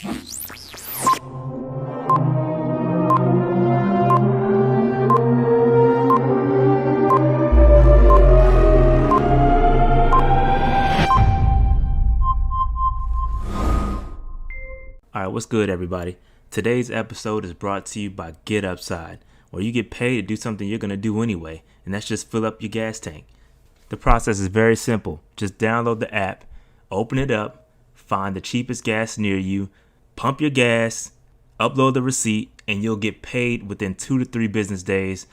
Alright, what's good, everybody? Today's episode is brought to you by Get Upside, where you get paid to do something you're going to do anyway, and that's just fill up your gas tank. The process is very simple. Just download the app, open it up, find the cheapest gas near you, pump your gas, upload the receipt, and you'll get paid within 2 to 3 business days.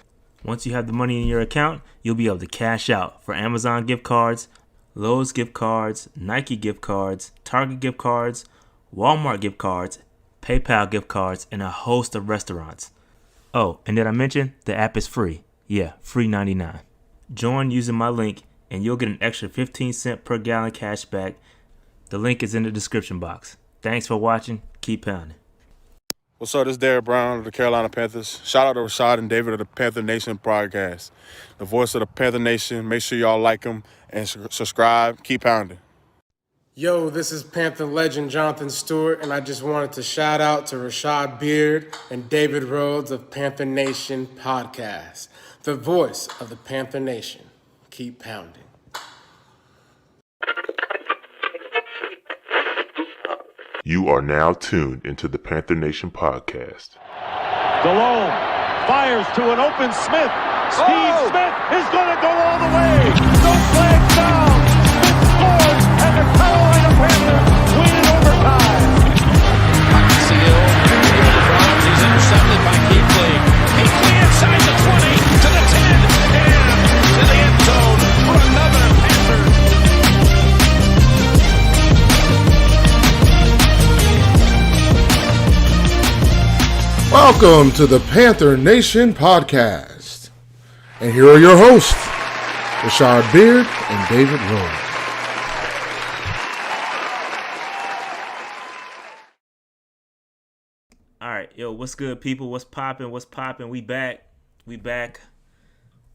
Once you have the money in your account, you'll be able to cash out for Amazon gift cards, Lowe's gift cards, Nike gift cards, Target gift cards, Walmart gift cards, PayPal gift cards, and a host of restaurants. Oh, and did I mention the app is free? Yeah, free 99. Join using my link and you'll get an extra 15 cents per gallon cash back. The link is in the description box. Thanks for watching. Keep pounding. What's up? This is Derek Brown of the Carolina Panthers. Shout out to Rashad and David of the Panther Nation podcast. The voice of the Panther Nation. Make sure y'all like them and subscribe. Keep pounding. Yo, this is Panther legend Jonathan Stewart, and I just wanted to shout out to Rashad Beard and David Rhodes of Panther Nation Podcast, the voice of the Panther Nation. Keep pounding. You are now tuned into the Panther Nation Podcast. Delhomme fires to an open Smith. Steve Smith is going to go all the way. No flag down. Smith scores, and the Carolina Panthers win in overtime. Seal into the Browns. He's intercepted by Kuechly. Kuechly inside the 20 to the 10 and to the end zone for another Panthers. Welcome to the Panther Nation Podcast. And here are your hosts, Rashad Beard and David Rhodes. Alright, yo, what's good, people? What's poppin'? What's poppin'? We back.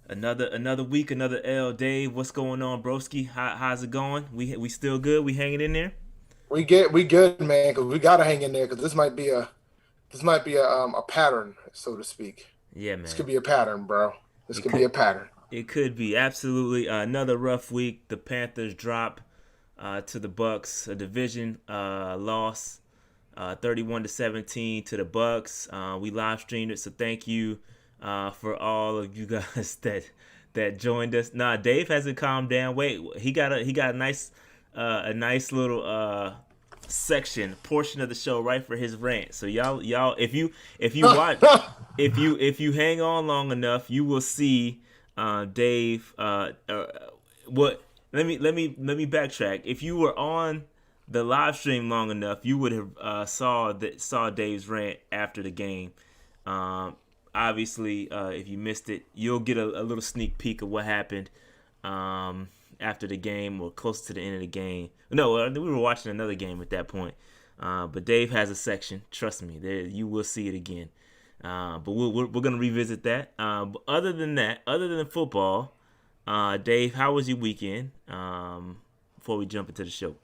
Another week, another L. Dave, what's going on, broski? How's it going? We still good? We hanging in there? We good, man, because we got to hang in there because this might be a pattern, so to speak. Yeah, man. This could be a pattern, bro. This could be a pattern. It could be, absolutely. Another rough week. The Panthers drop to the Bucs, a division loss, 31-17 to the Bucs. We live streamed it, so thank you for all of you guys that joined us. Nah, Dave hasn't calmed down. Wait, he got a nice little portion of the show right for his rant. So y'all if you watch if you hang on long enough, you will see Dave what let me backtrack. If you were on the live stream long enough, you would have saw Dave's rant after the game. Obviously, if you missed it, you'll get a little sneak peek of what happened after the game or close to the end of the game. No, we were watching another game at that point. But Dave has a section. Trust me, you will see it again. But we're going to revisit that. But other than football, Dave, how was your weekend before we jump into the show?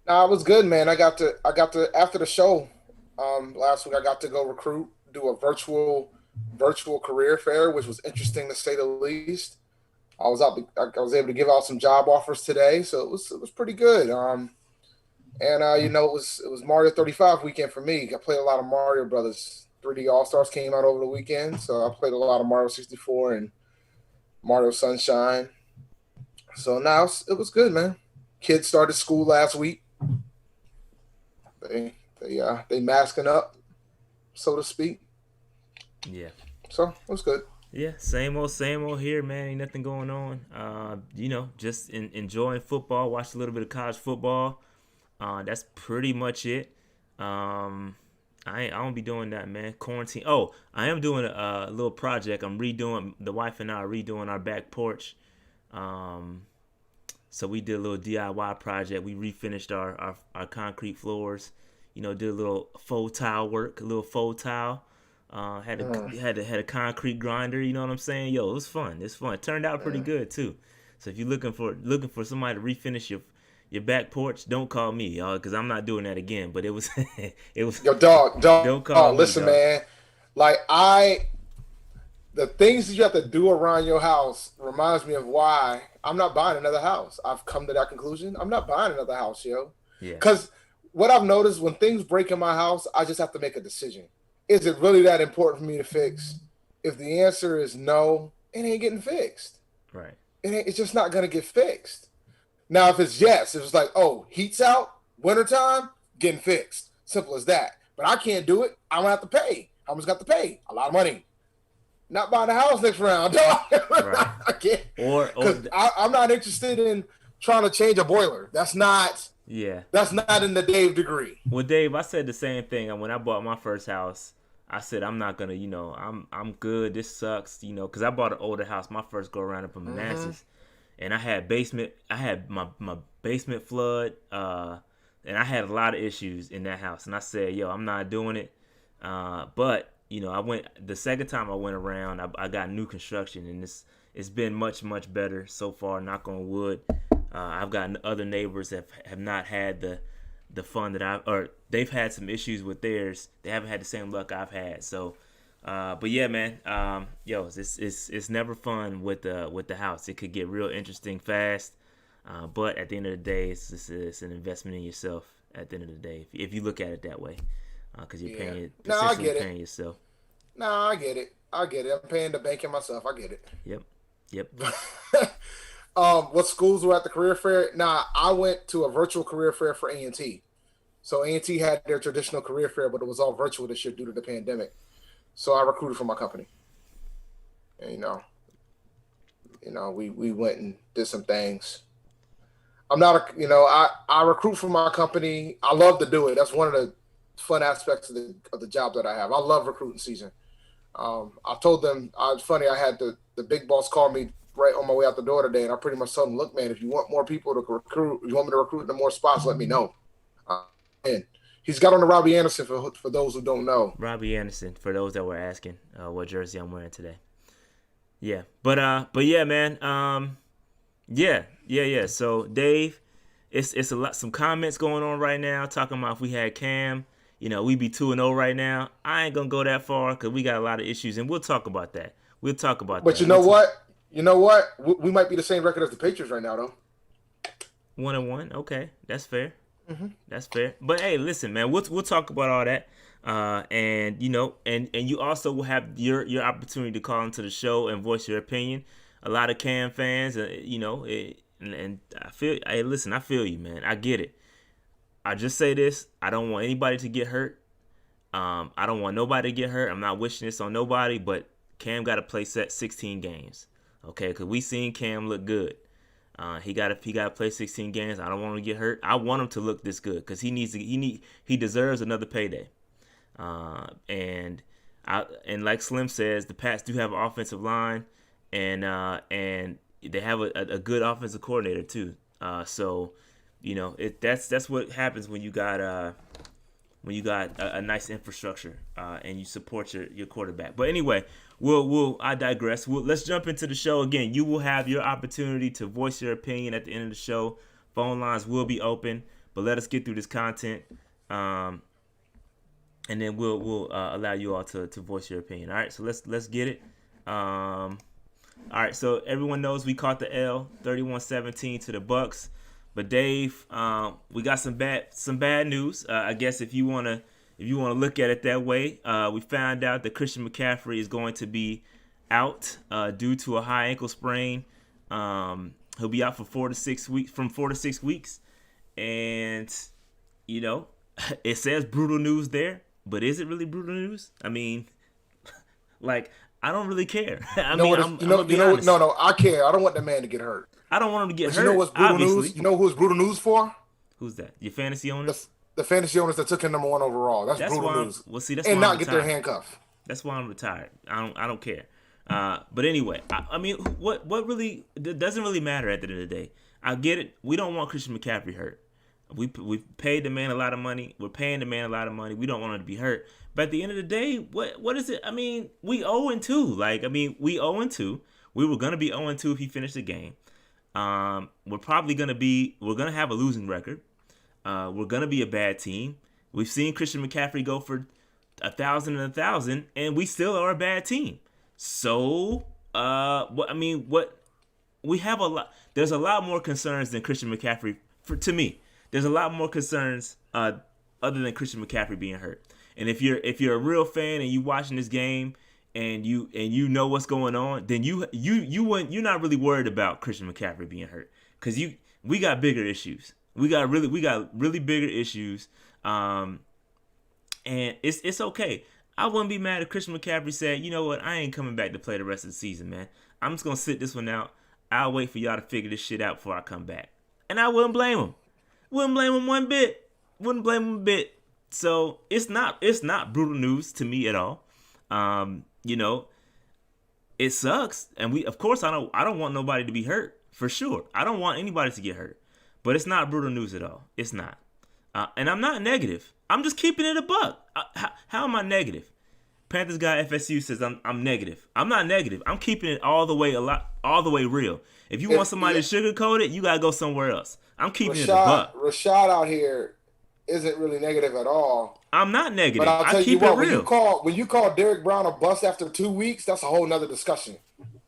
Nah, it was good, man. I got to after the show last week, I got to go do a virtual career fair, which was interesting to say the least. I was able to give out some job offers today, so it was pretty good. It was Mario 35 weekend for me. I played a lot of Mario Brothers. 3D All-Stars came out over the weekend, so I played a lot of Mario 64 and Mario Sunshine. So now it was good, man. Kids started school last week. They masking up, so to speak. Yeah. So it was good. Yeah, same old here, man. Ain't nothing going on. Just enjoying football. Watched a little bit of college football. That's pretty much it. I won't be doing that, man. Quarantine. Oh, I am doing a little project. The wife and I are redoing our back porch. So we did a little DIY project. We refinished our concrete floors. Did a little faux tile work, a little faux tile. Had a concrete grinder, you know what I'm saying? It was fun. It turned out pretty good too. So if you're looking for somebody to refinish your back porch, don't call me, y'all, because I'm not doing that again. But it was, it was. Yo, dog. Don't call me, listen, dog. man. Like the things that you have to do around your house reminds me of why I'm not buying another house. I've come to that conclusion. I'm not buying another house, yo. Yeah. Because what I've noticed, when things break in my house, I just have to make a decision. Is it really that important for me to fix? If the answer is no, it ain't getting fixed. Right. It's just not going to get fixed. Now, if it's yes, if it's like, oh, heat's out, wintertime, getting fixed. Simple as that. But I can't do it. I'm going to have to pay. How much got to pay? A lot of money. Not buying a house next round. Right. I can't. Or I'm not interested in trying to change a boiler. That's not in the Dave degree. Well, Dave, I said the same thing. When I bought my first house, I said I'm not gonna, I'm good. This sucks, because I bought an older house my first go around up in Manassas, and I had my basement flood, and I had a lot of issues in that house. And I said, yo, I'm not doing it. But I went the second time I went around. I got new construction, and it's been much better so far. Knock on wood. I've gotten other neighbors that have not had the fun that they've had some issues with theirs. They haven't had the same luck I've had. So, but yeah, man, it's never fun with the house. It could get real interesting fast. But at the end of the day, it's an investment in yourself. At the end of the day, if you look at it that way, because you're paying yourself. No, I get it. I'm paying the bank and myself. I get it. Yep. What schools were at the career fair? Nah, I went to a virtual career fair for A&T. So A&T had their traditional career fair, but it was all virtual this year due to the pandemic. So I recruited for my company. And, we went and did some things. I'm not I recruit for my company. I love to do it. That's one of the fun aspects of the job that I have. I love recruiting season. I told them, it's funny, I had the big boss call me right on my way out the door today, and I pretty much told him, look, man, if you want more people to recruit, if you want me to recruit into more spots, let me know. And he's got on the Robbie Anderson for those who don't know. Robbie Anderson, for those that were asking what jersey I'm wearing today. Yeah, but yeah, man. Yeah. So Dave, it's some comments going on right now talking about if we had Cam, we'd be 2-0 right now. I ain't gonna go that far because we got a lot of issues, and we'll talk about that. But you know what? We might be the same record as the Patriots right now, though. 1-1. Okay, that's fair. Mm-hmm. That's fair. But hey, listen, man, we'll talk about all that. And you also will have your opportunity to call into the show and voice your opinion. A lot of Cam fans, and I feel. Hey, listen, I feel you, man. I get it. I just say this: I don't want anybody to get hurt. I don't want nobody to get hurt. I'm not wishing this on nobody, but Cam got to play 16 games, okay? Because we seen Cam look good. He got to play 16 games. I don't want him to get hurt. I want him to look this good because he deserves another payday. And like Slim says, the Pats do have an offensive line, and they have a good offensive coordinator too. So that's what happens when you got a nice infrastructure and you support your quarterback. But anyway, I digress. Let's jump into the show again. You will have your opportunity to voice your opinion at the end of the show. Phone lines will be open, but let us get through this content, and then we'll allow you all to voice your opinion. All right, so let's get it. All right, so everyone knows we caught the L, 31-17 to the Bucs. But Dave, we got some bad news. I guess if you wanna look at it that way, we found out that Christian McCaffrey is going to be out due to a high ankle sprain. He'll be out for 4 to 6 weeks, and it says brutal news there, but is it really brutal news? I mean, I don't really care. I care. I don't want the man to get hurt. I don't want him to get hurt. You know what's brutal obviously. News? You know who's brutal news for? Who's that? Your fantasy owners? The fantasy owners that took him number 1 overall. That's brutal news. Well, see, that's and why not I'm get retired. their handcuff. That's why I'm retired. I don't care. But anyway, I mean, what really it doesn't really matter at the end of the day. I get it. We don't want Christian McCaffrey hurt. We paid the man a lot of money. We're paying the man a lot of money. We don't want him to be hurt. But at the end of the day, what is it? I mean, we 0-2. We 0-2. We were gonna be 0-2 if he finished the game. We're gonna have a losing record. We're gonna be a bad team. We've seen Christian McCaffrey go for 1,000 and 1,000, and we still are a bad team. So, we have a lot. There's a lot more concerns than Christian McCaffrey. To me, there's a lot more concerns other than Christian McCaffrey being hurt. And if you're a real fan and you watching this game and you know what's going on, then you're not really worried about Christian McCaffrey being hurt, because we got bigger issues. We got really bigger issues. And it's okay. I wouldn't be mad if Christian McCaffrey said, you know what, I ain't coming back to play the rest of the season, man. I'm just gonna sit this one out. I'll wait for y'all to figure this shit out before I come back. And I wouldn't blame him. Wouldn't blame him one bit. Wouldn't blame him a bit. So it's not brutal news to me at all. It sucks, and I don't want nobody to be hurt, for sure. I don't want anybody to get hurt, but it's not brutal news at all. It's not. And I'm not negative. I'm just keeping it a buck. How am I negative? Panthers guy FSU says I'm negative. I'm not negative. I'm keeping it all the way real. If you want somebody to sugarcoat it, you gotta go somewhere else. I'm keeping it a buck. Rashad out here isn't really negative at all. I'm not negative. But I'll tell I keep you what, it real. When you call Derrick Brown a bust after 2 weeks, that's a whole nother discussion.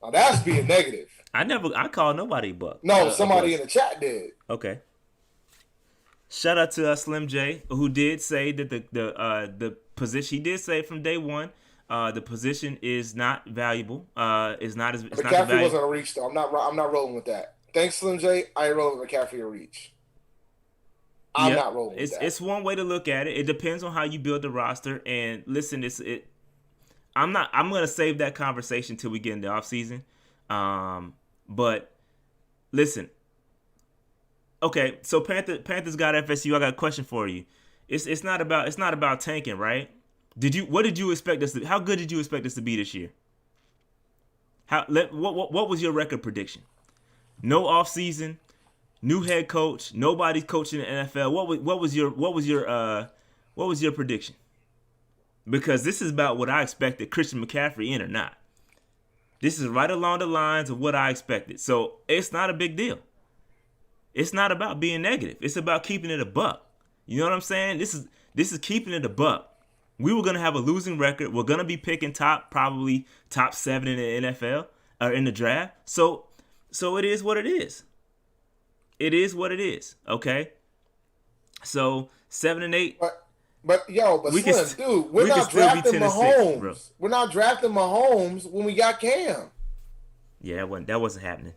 Now that's being negative. I call nobody a buck. No, somebody in the chat did. Okay. Shout out to Slim J, who did say that the position, he did say from day one, the position is not valuable. It's not McCaffrey wasn't a reach though. I'm not rolling with that. Thanks, Slim J. I ain't rolling with McCaffrey a reach. I'm not rolling with that. It's one way to look at it. It depends on how you build the roster. And listen, I'm gonna save that conversation till we get in the offseason. But listen. Okay, so Panthers got FSU. I got a question for you. It's not about tanking, right? What did you expect us to? How good did you expect us to be this year? What was your record prediction? No offseason, new head coach, nobody's coaching the NFL. What was your prediction? Because this is about what I expected Christian McCaffrey in or not. This is right along the lines of what I expected. So it's not a big deal. It's not about being negative. It's about keeping it a buck. You know what I'm saying? This is keeping it a buck. We were gonna have a losing record. We're gonna be picking probably top 7 in the NFL or in the draft. So it is what it is. It is what it is. Okay. So 7 and 8. But Slim, dude, we're not drafting Mahomes. We're not drafting Mahomes when we got Cam. Yeah, that wasn't happening.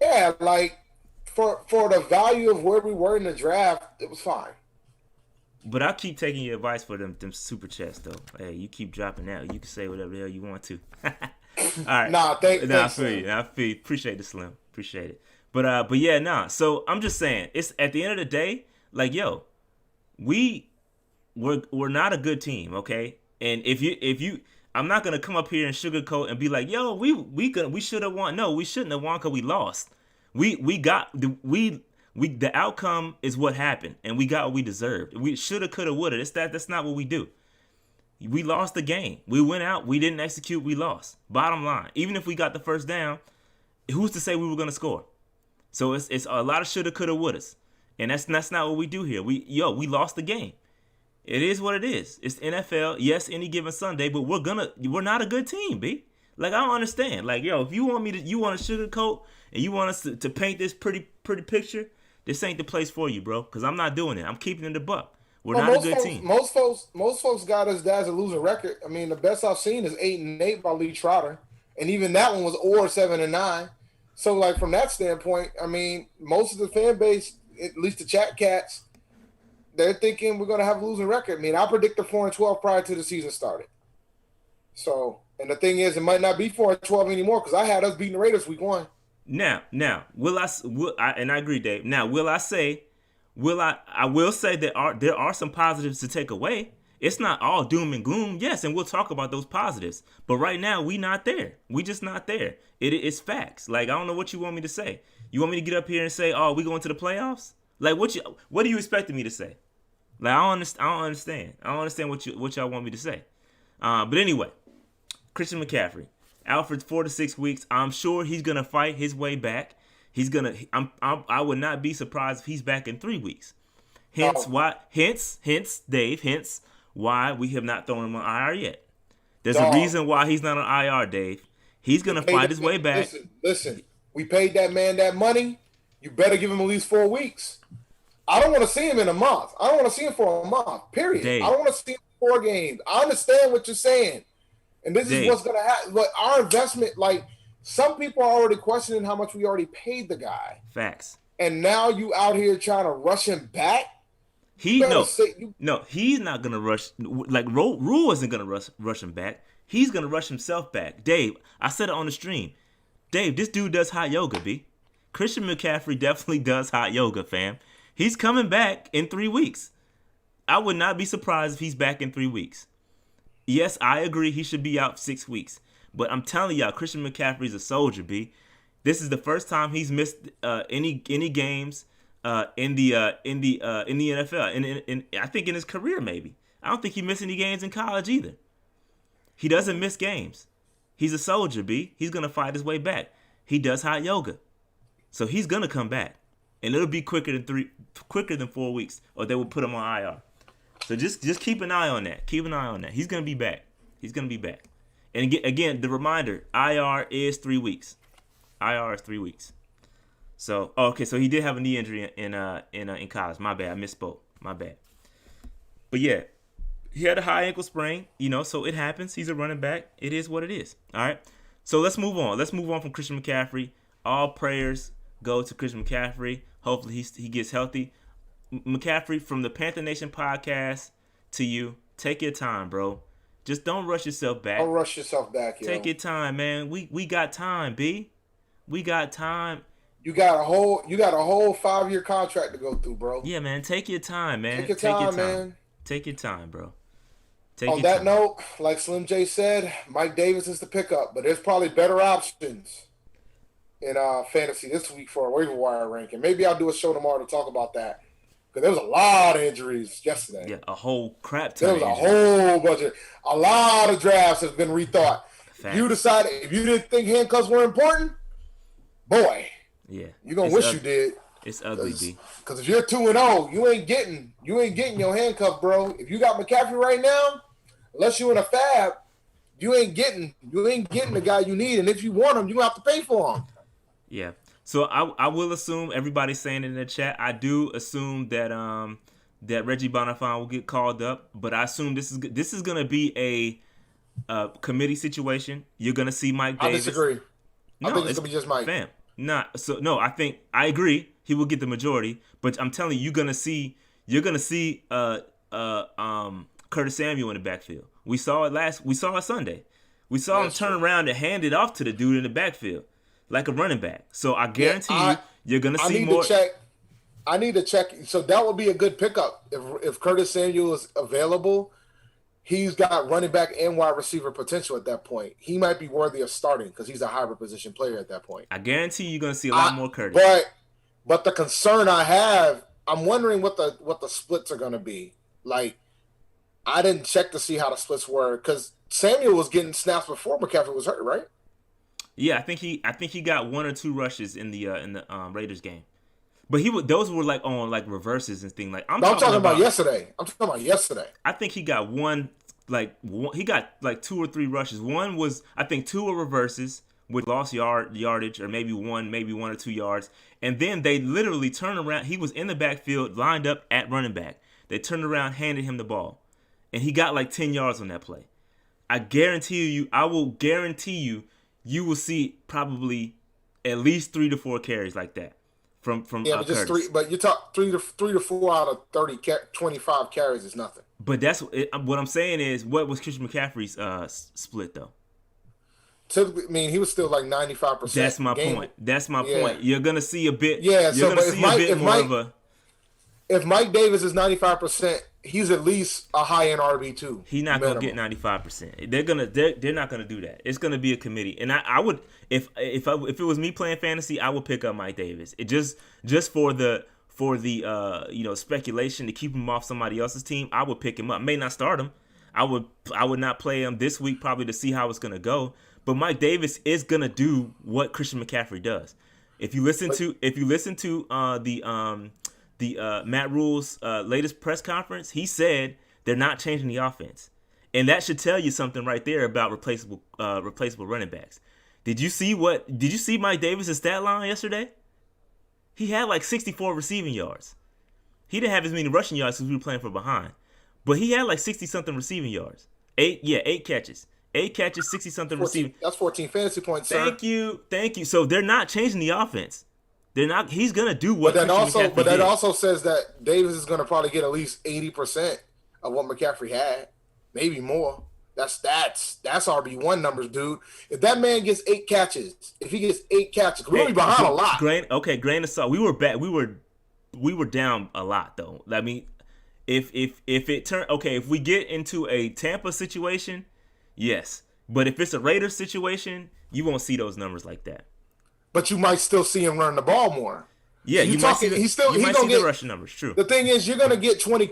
Yeah, like for the value of where we were in the draft, it was fine. But I keep taking your advice for them super chats though. Hey, you keep dropping out. You can say whatever the hell you want to. All right. Thanks. I feel you. Appreciate the Slim. Appreciate it. But yeah, nah. So I'm just saying, it's at the end of the day, like, yo, we're not a good team, okay? And if you I'm not gonna come up here and sugarcoat and be like, yo, we should have won. No, we shouldn't have won because we lost. The outcome is what happened, and we got what we deserved. We shoulda, coulda, woulda. That's not what we do. We lost the game. We went out. We didn't execute. We lost. Bottom line, even if we got the first down, who's to say we were gonna score? So it's a lot of shoulda, coulda, wouldas, and that's not what we do here. We lost the game. It is what it is. It's NFL. Yes, any given Sunday, but we're not a good team, B. Like, I don't understand. Like, yo, if you want to sugarcoat and you want us to paint this pretty picture, this ain't the place for you, bro. Because I'm not doing it. I'm keeping it a buck. We're not a good team. Most folks got us as a losing record. I mean, the best I've seen is 8-8 by Lee Trotter, and even that one was 7-9. So, like, from that standpoint, I mean, most of the fan base, at least the chat cats, they're thinking we're going to have a losing record. I mean, I predicted 4-12 prior to the season started. So, and the thing is, it might not be 4-12 anymore because I had us beating the Raiders week 1. Now, will I? And I agree, Dave. Now, I will say that there are some positives to take away. It's not all doom and gloom. Yes, and we'll talk about those positives. But right now, we not there. We just not there. It's facts. Like, I don't know what you want me to say. You want me to get up here and say, "Oh, we going to the playoffs"? Like, what are you expecting me to say? Like, I don't understand. I don't understand what y'all want me to say. But anyway, Christian McCaffrey out for 4 to 6 weeks. I'm sure he's gonna fight his way back. I would not be surprised if he's back in 3 weeks. Hence why we have not thrown him on IR yet. There's a reason why he's not on IR, Dave. He's gonna fight his way back. Listen. We paid that man that money. You better give him at least 4 weeks. I don't want to see him in a month. I don't want to see him for a month. Period. Dave. I don't want to see him for 4 games. I understand what you're saying, and this is what's gonna happen. But our investment, like some people are already questioning how much we already paid the guy. Facts. And now you out here trying to rush him back. He's not gonna rush. Like Rule isn't gonna rush him back. He's gonna rush himself back. Dave, I said it on the stream. Dave, this dude does hot yoga, B. Christian McCaffrey definitely does hot yoga, fam. He's coming back in 3 weeks. I would not be surprised if he's back in 3 weeks. Yes, I agree he should be out 6 weeks. But I'm telling y'all, Christian McCaffrey's a soldier, B. This is the first time he's missed any games in the NFL, and I think in his career maybe. I don't think he missed any games in college either. He doesn't miss games. He's a soldier, B. He's gonna fight his way back. He does hot yoga, so he's gonna come back, and it'll be quicker than 4 weeks, or they will put him on IR. So just keep an eye on that. Keep an eye on that. He's gonna be back. He's gonna be back. And again, the reminder: IR is 3 weeks. IR is 3 weeks. So okay, so he did have a knee injury in college. My bad, I misspoke. My bad. But yeah, he had a high ankle sprain. So it happens. He's a running back. It is what it is. All right. So let's move on. Let's move on from Christian McCaffrey. All prayers go to Christian McCaffrey. Hopefully he gets healthy. McCaffrey, from the Panther Nation podcast to you, take your time, bro. Just don't rush yourself back. Don't rush yourself back, yo. Take your time, man. We got time, B. We got time. You got a whole 5-year contract to go through, bro. Yeah, man. Take your time, man. Take your time, man. Take your time, bro. On that note, like Slim J said, Mike Davis is the pickup, but there's probably better options in fantasy this week for a waiver wire ranking. Maybe I'll do a show tomorrow to talk about that, because there was a lot of injuries yesterday. Yeah, a whole crap ton. There was a whole bunch a lot of drafts have been rethought. Fact. You decided, if you didn't think handcuffs were important, boy, yeah, you're gonna wish you did. It's ugly, B. Because if you're 2-0, you ain't getting your handcuff, bro. If you got McCaffrey right now, unless you're in a fab, you ain't getting the guy you need. And if you want him, you have to pay for him. Yeah. So I will assume, everybody's saying it in the chat, I do assume that that Reggie Bonifant will get called up, but I assume this is gonna be a committee situation. You're gonna see Mike Davis. I disagree. I think it's gonna be just Mike. Fam. I think I agree. He will get the majority, but I'm telling you, you're gonna see Curtis Samuel in the backfield. We saw it Sunday. We saw him turn around and hand it off to the dude in the backfield like a running back. So I guarantee you're gonna see more. I need to check. So that would be a good pickup if Curtis Samuel is available. He's got running back and wide receiver potential at that point. He might be worthy of starting because he's a hybrid position player at that point. I guarantee you're gonna see a lot more Curtis. But the concern I have, I'm wondering what the splits are gonna be. Like, I didn't check to see how the splits were because Samuel was getting snaps before McCaffrey was hurt, right? Yeah, I think he got 1 or 2 rushes in the Raiders game, but those were like on like reverses and things. Like I'm talking about yesterday. I'm talking about yesterday. I think he got he got like 2 or 3 rushes. One was, I think, 2 were reverses with lost yardage, or maybe 1 or 2 yards, and then they literally turned around. He was in the backfield, lined up at running back. They turned around, handed him the ball, and he got like 10 yards on that play. I will guarantee you, you will see probably at least 3 to 4 carries like that from but just Curtis. 3. But you talk 3 to 4 out of 25 carries is nothing. But that's what I'm saying is, what was Christian McCaffrey's split though? Typically, I mean, he was still like 95%. That's my point. That's my point. You're gonna see a bit. Yeah. You're gonna see a bit more of a. If Mike Davis is 95%, he's at least a high-end RB2. He's not gonna get 95%. They're not gonna do that. It's gonna be a committee. And I would, if it was me playing fantasy, I would pick up Mike Davis. It just for the speculation to keep him off somebody else's team, I would pick him up. May not start him. I would not play him this week, probably to see how it's gonna go. But Mike Davis is gonna do what Christian McCaffrey does. If you listen to the Matt Rule's latest press conference, he said they're not changing the offense, and that should tell you something right there about replaceable running backs. Did you see Mike Davis' stat line yesterday? He had like 64 receiving yards. He didn't have as many rushing yards because we were playing from behind, but he had like 60-something receiving yards. 8 catches. 8 catches, 60-something receiving. That's 14 fantasy points, sir. Thank you. So they're not changing the offense. They're not. He's gonna do what. But that also says that Davis is gonna probably get at least 80% of what McCaffrey had, maybe more. That's RB1 numbers, dude. If that man gets 8 catches, we're gonna be behind a lot. Grain of salt. We were back. We were down a lot though. I mean, if we get into a Tampa situation, yes. But if it's a Raiders situation, you won't see those numbers like that. But you might still see him run the ball more. Yeah, so you might see the rushing numbers. True. The thing is, you're gonna get 20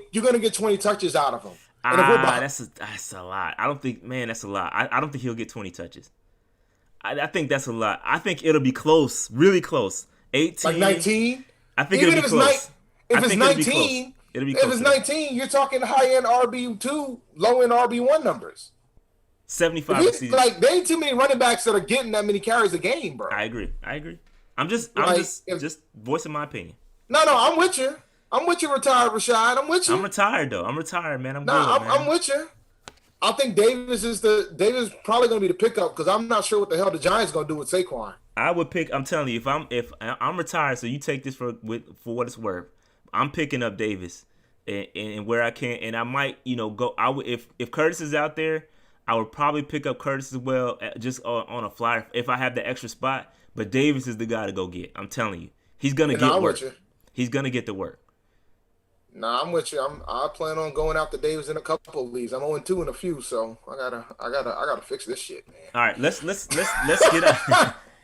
touches out of him. That's a lot. I don't think, man, that's a lot. I don't think he'll get 20 touches. I think that's a lot. I think it'll be close, really close. 18, like 19. I think it'll be close. If it's 19, if it's 19, you're talking high end RB2, low end RB1 numbers. 75 receivers. Like, there ain't too many running backs that are getting that many carries a game, bro. I agree. I'm just voicing my opinion. No, I'm with you. I'm with you, retired Rashad. I'm with you. I'm retired though. I'm retired, man. I'm with you. I think Davis probably going to be the pickup because I'm not sure what the hell the Giants going to do with Saquon. I would pick. I'm telling you, if I'm retired, so you take this for what it's worth. I'm picking up Davis and where I can, and I might go. I would if Curtis is out there, I would probably pick up Curtis as well, just on a flyer if I have the extra spot. But Davis is the guy to go get. I'm telling you, he's gonna get work. He's gonna get the work. Nah, I'm with you. I plan on going after Davis in a couple of leagues. I'm 0-2 in a few, so I gotta fix this shit, man. All right, let's get up.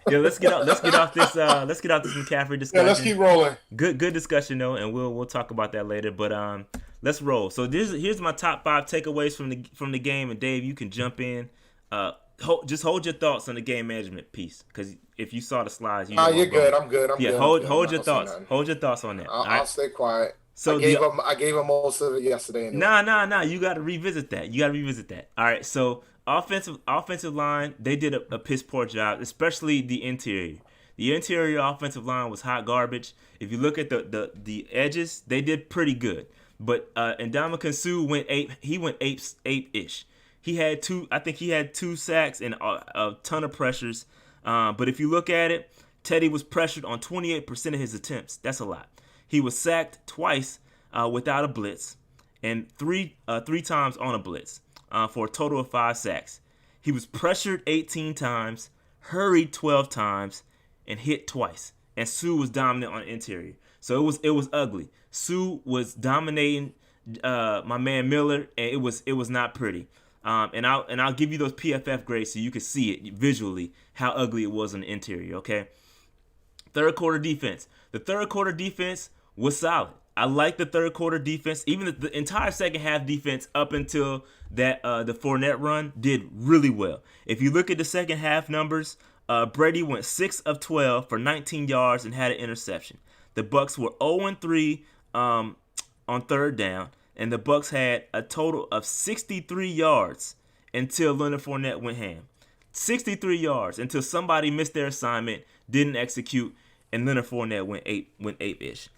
Yeah, let's get off this McCaffrey discussion. Yeah, let's keep rolling. Good discussion though, and we'll talk about that later. But let's roll. So here's my top 5 takeaways from the game, and Dave, you can jump in. Just hold your thoughts on the game management piece, because if you saw the slides, you're good. I'm good. Hold your thoughts. Hold your thoughts on that. I'll stay quiet. So I gave him most of it yesterday. Anyway. Nah. You got to revisit that. All right. So offensive line, they did a piss poor job, especially the interior. The interior offensive line was hot garbage. If you look at the edges, they did pretty good. But Ndamukong Suh went 8. He went 8-ish. He had 2 sacks and a ton of pressures. But if you look at it, Teddy was pressured on 28% of his attempts. That's a lot. He was sacked twice without a blitz, and three times on a blitz for a total of 5 sacks. He was pressured 18 times, hurried 12 times, and hit twice. And Suh was dominant on the interior. So it was ugly. Suh was dominating my man Miller, and it was not pretty. And I'll give you those PFF grades so you can see it visually how ugly it was on the interior. Okay. Third quarter defense. The third quarter defense was solid. I like the third quarter defense. Even the entire second half defense up until that the Fournette run did really well. If you look at the second half numbers, Brady went 6 of 12 for 19 yards and had an interception. The Bucs were 0-3 on third down, and the Bucs had a total of 63 yards until Leonard Fournette went ham. 63 yards until somebody missed their assignment, didn't execute, and Leonard Fournette went 8-ish.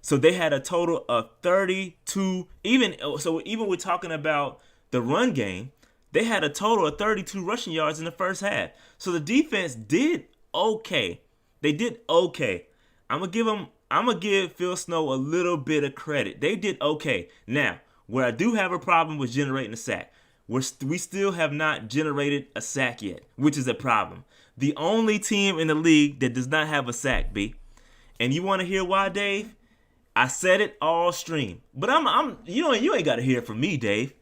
So they had a total of 32. Even we're talking about the run game, they had a total of 32 rushing yards in the first half. So the defense did okay. They did okay. I'm gonna give Phil Snow a little bit of credit. They did okay. Now, where I do have a problem with generating a sack, we still have not generated a sack yet, which is a problem. The only team in the league that does not have a sack, B. And you want to hear why, Dave? I said it all stream. But you ain't got to hear it from me, Dave.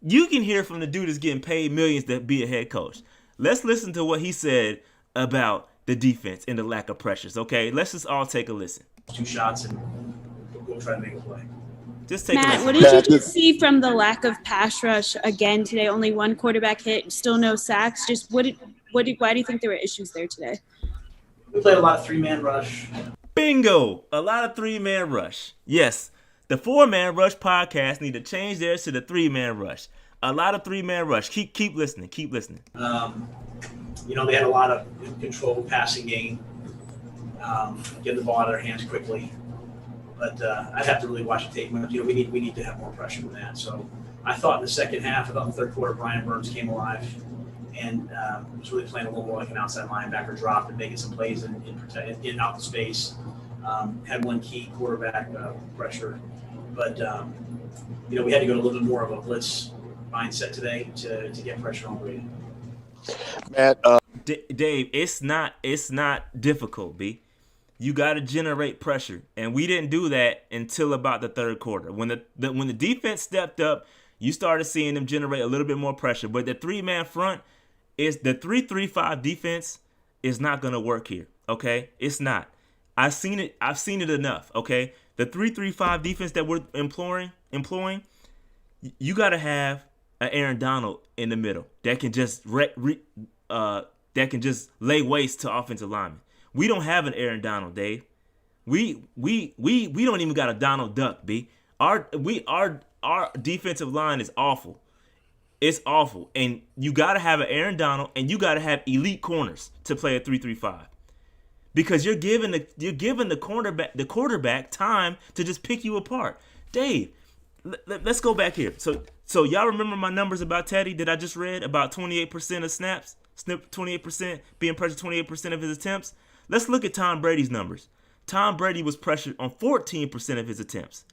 You can hear from the dude that's getting paid millions to be a head coach. Let's listen to what he said about the defense and the lack of pressures, okay? Let's just all take a listen. 2 shots and go try to make a play. Just take a listen. What did you just see from the lack of pass rush again today? Only 1 quarterback hit, still no sacks. Just why do you think there were issues there today? We played a lot of three-man rush. Bingo! A lot of three-man rush. Yes, the four-man rush podcast need to change theirs to the three-man rush. A lot of three-man rush. Keep listening. Keep listening. They had a lot of controlled passing game. Get the ball out of their hands quickly. But I'd have to really watch the tape. We need to have more pressure than that. So I thought in the second half, in the third quarter, Brian Burns came alive and was really playing a little more like an outside linebacker drop and making some plays in out the space. Had one key quarterback pressure. But, we had to go to a little bit more of a blitz mindset today to get pressure on Brady. Matt, Dave, it's not difficult, B. You got to generate pressure, and we didn't do that until about the third quarter. When the defense stepped up, you started seeing them generate a little bit more pressure. But the three-man front is the 3-3-5 defense is not going to work here. Okay, it's not. I've seen it enough. Okay, the 3-3-5 defense that we're employing, you got to have an Aaron Donald in the middle that can just lay waste to offensive linemen. We don't have an Aaron Donald, Dave. We don't even got a Donald Duck, B. Our defensive line is awful. It's awful. And you gotta have an Aaron Donald and you gotta have elite corners to play a 3-3-5. Because you're giving the quarterback time to just pick you apart. Dave, let's go back here. So y'all remember my numbers about Teddy that I just read about 28% of snaps, 28% being pressured 28% of his attempts? Let's look at Tom Brady's numbers. Tom Brady was pressured on 14% of his attempts.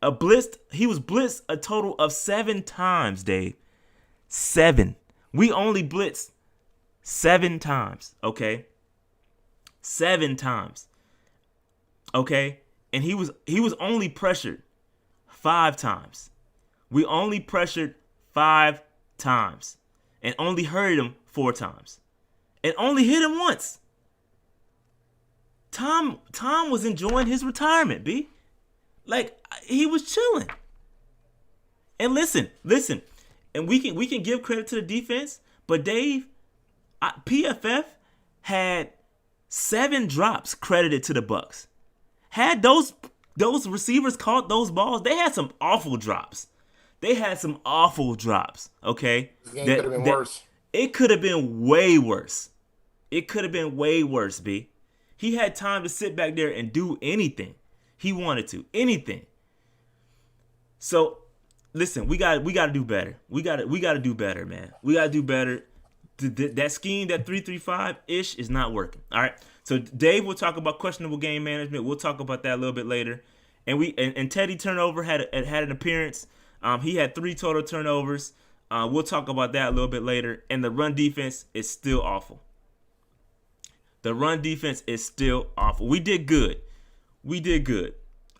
He was blitzed a total of 7 times, Dave. 7. We only blitzed 7 times, okay? 7 times. Okay? And he was only pressured 5 times. We only pressured 5 times and only hurried him 4 times. And only hit him once. Tom was enjoying his retirement, B. Like, he was chilling. And listen. And we can give credit to the defense, but Dave, PFF had 7 drops credited to the Bucs. Had those receivers caught those balls, they had some awful drops. Okay? The game could have been worse. It could have been way worse. B. He had time to sit back there and do anything he wanted to. Anything. So, listen, we got to do better. We got to do better, man. We got to do better. That scheme, that 3-3-5-ish is not working. All right? So, Dave will talk about questionable game management. We'll talk about that a little bit later. And Teddy turnover had an appearance. He had 3 total turnovers. We'll talk about that a little bit later. And the run defense is still awful. We did good.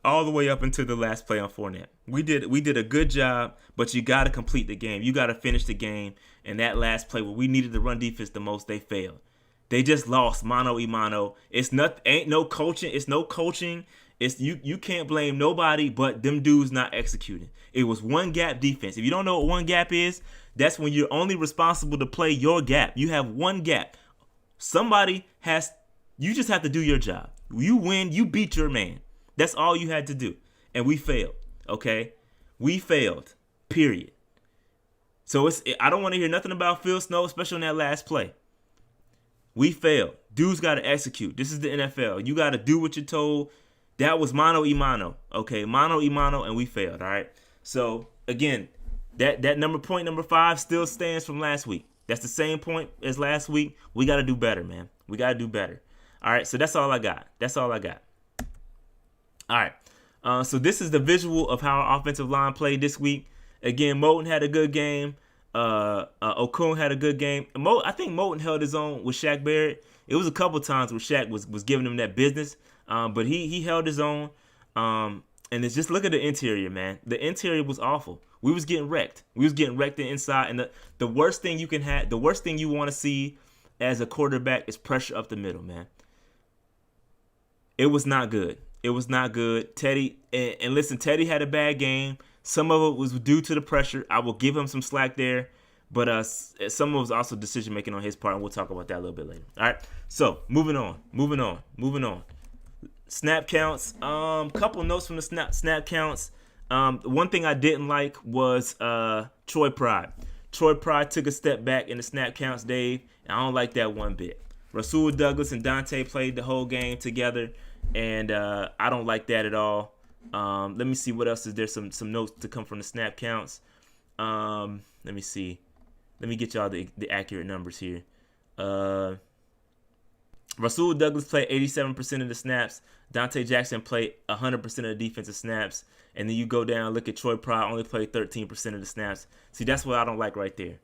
All the way up until the last play on Fournette. We did a good job, but you got to complete the game. You got to finish the game. And that last play where we needed the run defense the most, they failed. They just lost mano y mano. Ain't no coaching. It's no coaching. It's you can't blame nobody but them dudes not executing. It was one gap defense. If you don't know what one gap is, that's when you're only responsible to play your gap. You have one gap. You just have to do your job. You win, you beat your man. That's all you had to do. And we failed, okay? We failed, period. So I don't want to hear nothing about Phil Snow, especially on that last play. We failed. Dudes got to execute. This is the NFL. You got to do what you're told. That was mano y mano, okay? Mano y mano, and we failed, all right? So, again, that point number 5 still stands from last week. That's the same point as last week. We got to do better, man. We got to do better. All right, so that's all I got. All right, so this is the visual of how our offensive line played this week. Again, Moton had a good game. Okun had a good game. I think Moton held his own with Shaq Barrett. It was a couple times where Shaq was giving him that business, but he held his own. And it's just look at the interior, man. The interior was awful. We was getting wrecked. The inside. And the worst thing you want to see as a quarterback is pressure up the middle, man. It was not good. Teddy, and listen, Teddy had a bad game. Some of it was due to the pressure. I will give him some slack there. But some was also decision making on his part, and we'll talk about that a little bit later. All right. So moving on. Snap counts. Couple notes from the snap counts. One thing I didn't like was Troy Pride. Troy Pride took a step back in the snap counts, Dave, and I don't like that one bit. Rasul Douglas and Donte played the whole game together, and I don't like that at all. Let me see what else is there. Some notes to come from the snap counts. Let me see. Let me get y'all the accurate numbers here. Rasul Douglas played 87% of the snaps. Donte Jackson played 100% of the defensive snaps. And then you go down and look at Troy Pride, only played 13% of the snaps. See, that's what I don't like right there.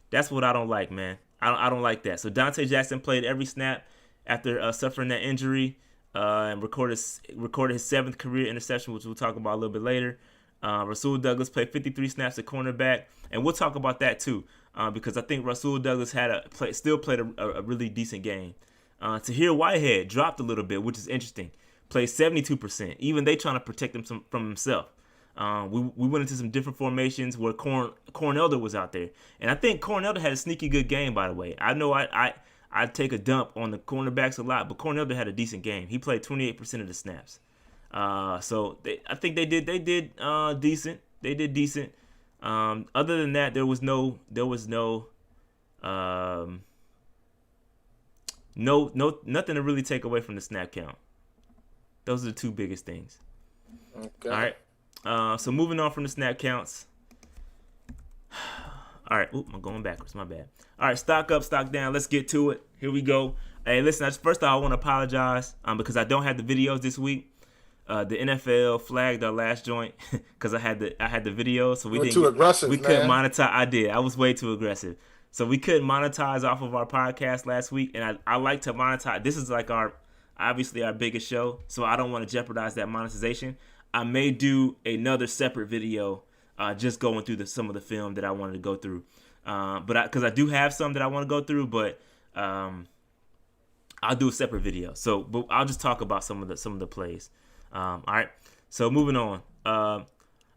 That's what I don't like, man. I don't like that. So Donte Jackson played every snap after suffering that injury and recorded his 7th career interception, which we'll talk about a little bit later. Rasul Douglas played 53 snaps at cornerback, and we'll talk about that too, because I think Rasul Douglas still played a really decent game. Tahir Whitehead dropped a little bit, which is interesting. Played 72%. Even they trying to protect him from himself. We went into some different formations where Corn Elder was out there, and I think Corn Elder had a sneaky good game. By the way, I know I take a dump on the cornerbacks a lot, but Corn Elder had a decent game. He played 28% of the snaps. So I think they did decent. They did decent. Other than that, there was no nothing to really take away from the snap count. Those are the two biggest things. Okay. All right. So moving on from the snap counts. All right. I'm going backwards. My bad. All right. Stock up, stock down. Let's get to it. Here we go. Hey, listen. First of all, I want to apologize because I don't have the videos this week. The NFL flagged our last joint because I had the video, so we too aggressive. We couldn't monetize. I did. I was way too aggressive. So we couldn't monetize off of our podcast last week, and I like to monetize. This is like obviously our biggest show, so I don't want to jeopardize that monetization. I may do another separate video just going through some of the film that I wanted to go through. But because I do have some that I want to go through, but I'll do a separate video. So, but I'll just talk about some of the plays. All right. So moving on.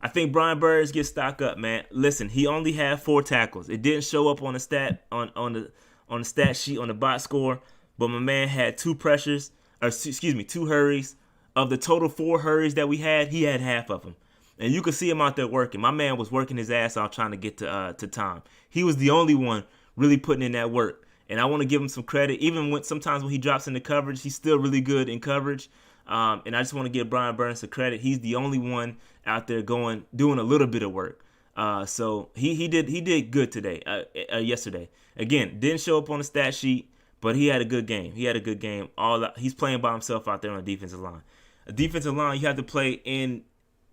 I think Brian Burns gets stock up, man. Listen, he only had 4 tackles. It didn't show up on the stat on the stat sheet on the box score, but my man had 2 pressures, or 2 hurries. Of the total 4 hurries that we had, he had half of them. And you could see him out there working. My man was working his ass off trying to get to Tom. He was the only one really putting in that work. And I want to give him some credit. Even sometimes when he drops into coverage, he's still really good in coverage. And I just want to give Brian Burns some credit. He's the only one out there doing a little bit of work. So he did good today, yesterday. Again, didn't show up on the stat sheet, but he had a good game. He's playing by himself out there on the defensive line. A defensive line, you have to play in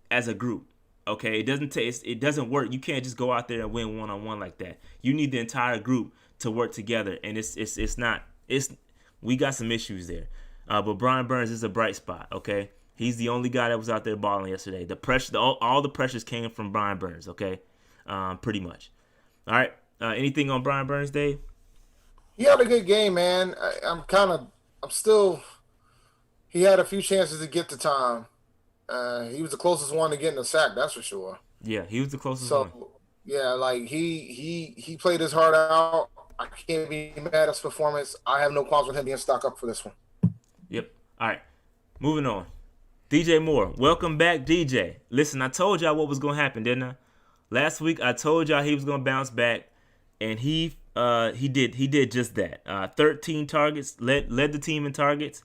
as a group. Okay, it doesn't work. You can't just go out there and win one-on-one like that. You need the entire group to work together, and we got some issues there. But Brian Burns is a bright spot. Okay, he's the only guy that was out there balling yesterday. The pressure, all the pressures came from Brian Burns. Okay, pretty much. All right. Anything on Brian Burns, Dave? He had a good game, man. He had a few chances to get to Tom. He was the closest one to getting a sack, that's for sure. Yeah, he was the closest one. Yeah, like he played his heart out. I can't be mad at his performance. I have no qualms with him being stock up for this one. Yep. All right. Moving on. DJ Moore. Welcome back, DJ. Listen, I told y'all what was going to happen, didn't I? Last week, I told y'all he was going to bounce back, and he did just that. 13 targets, led the team in targets,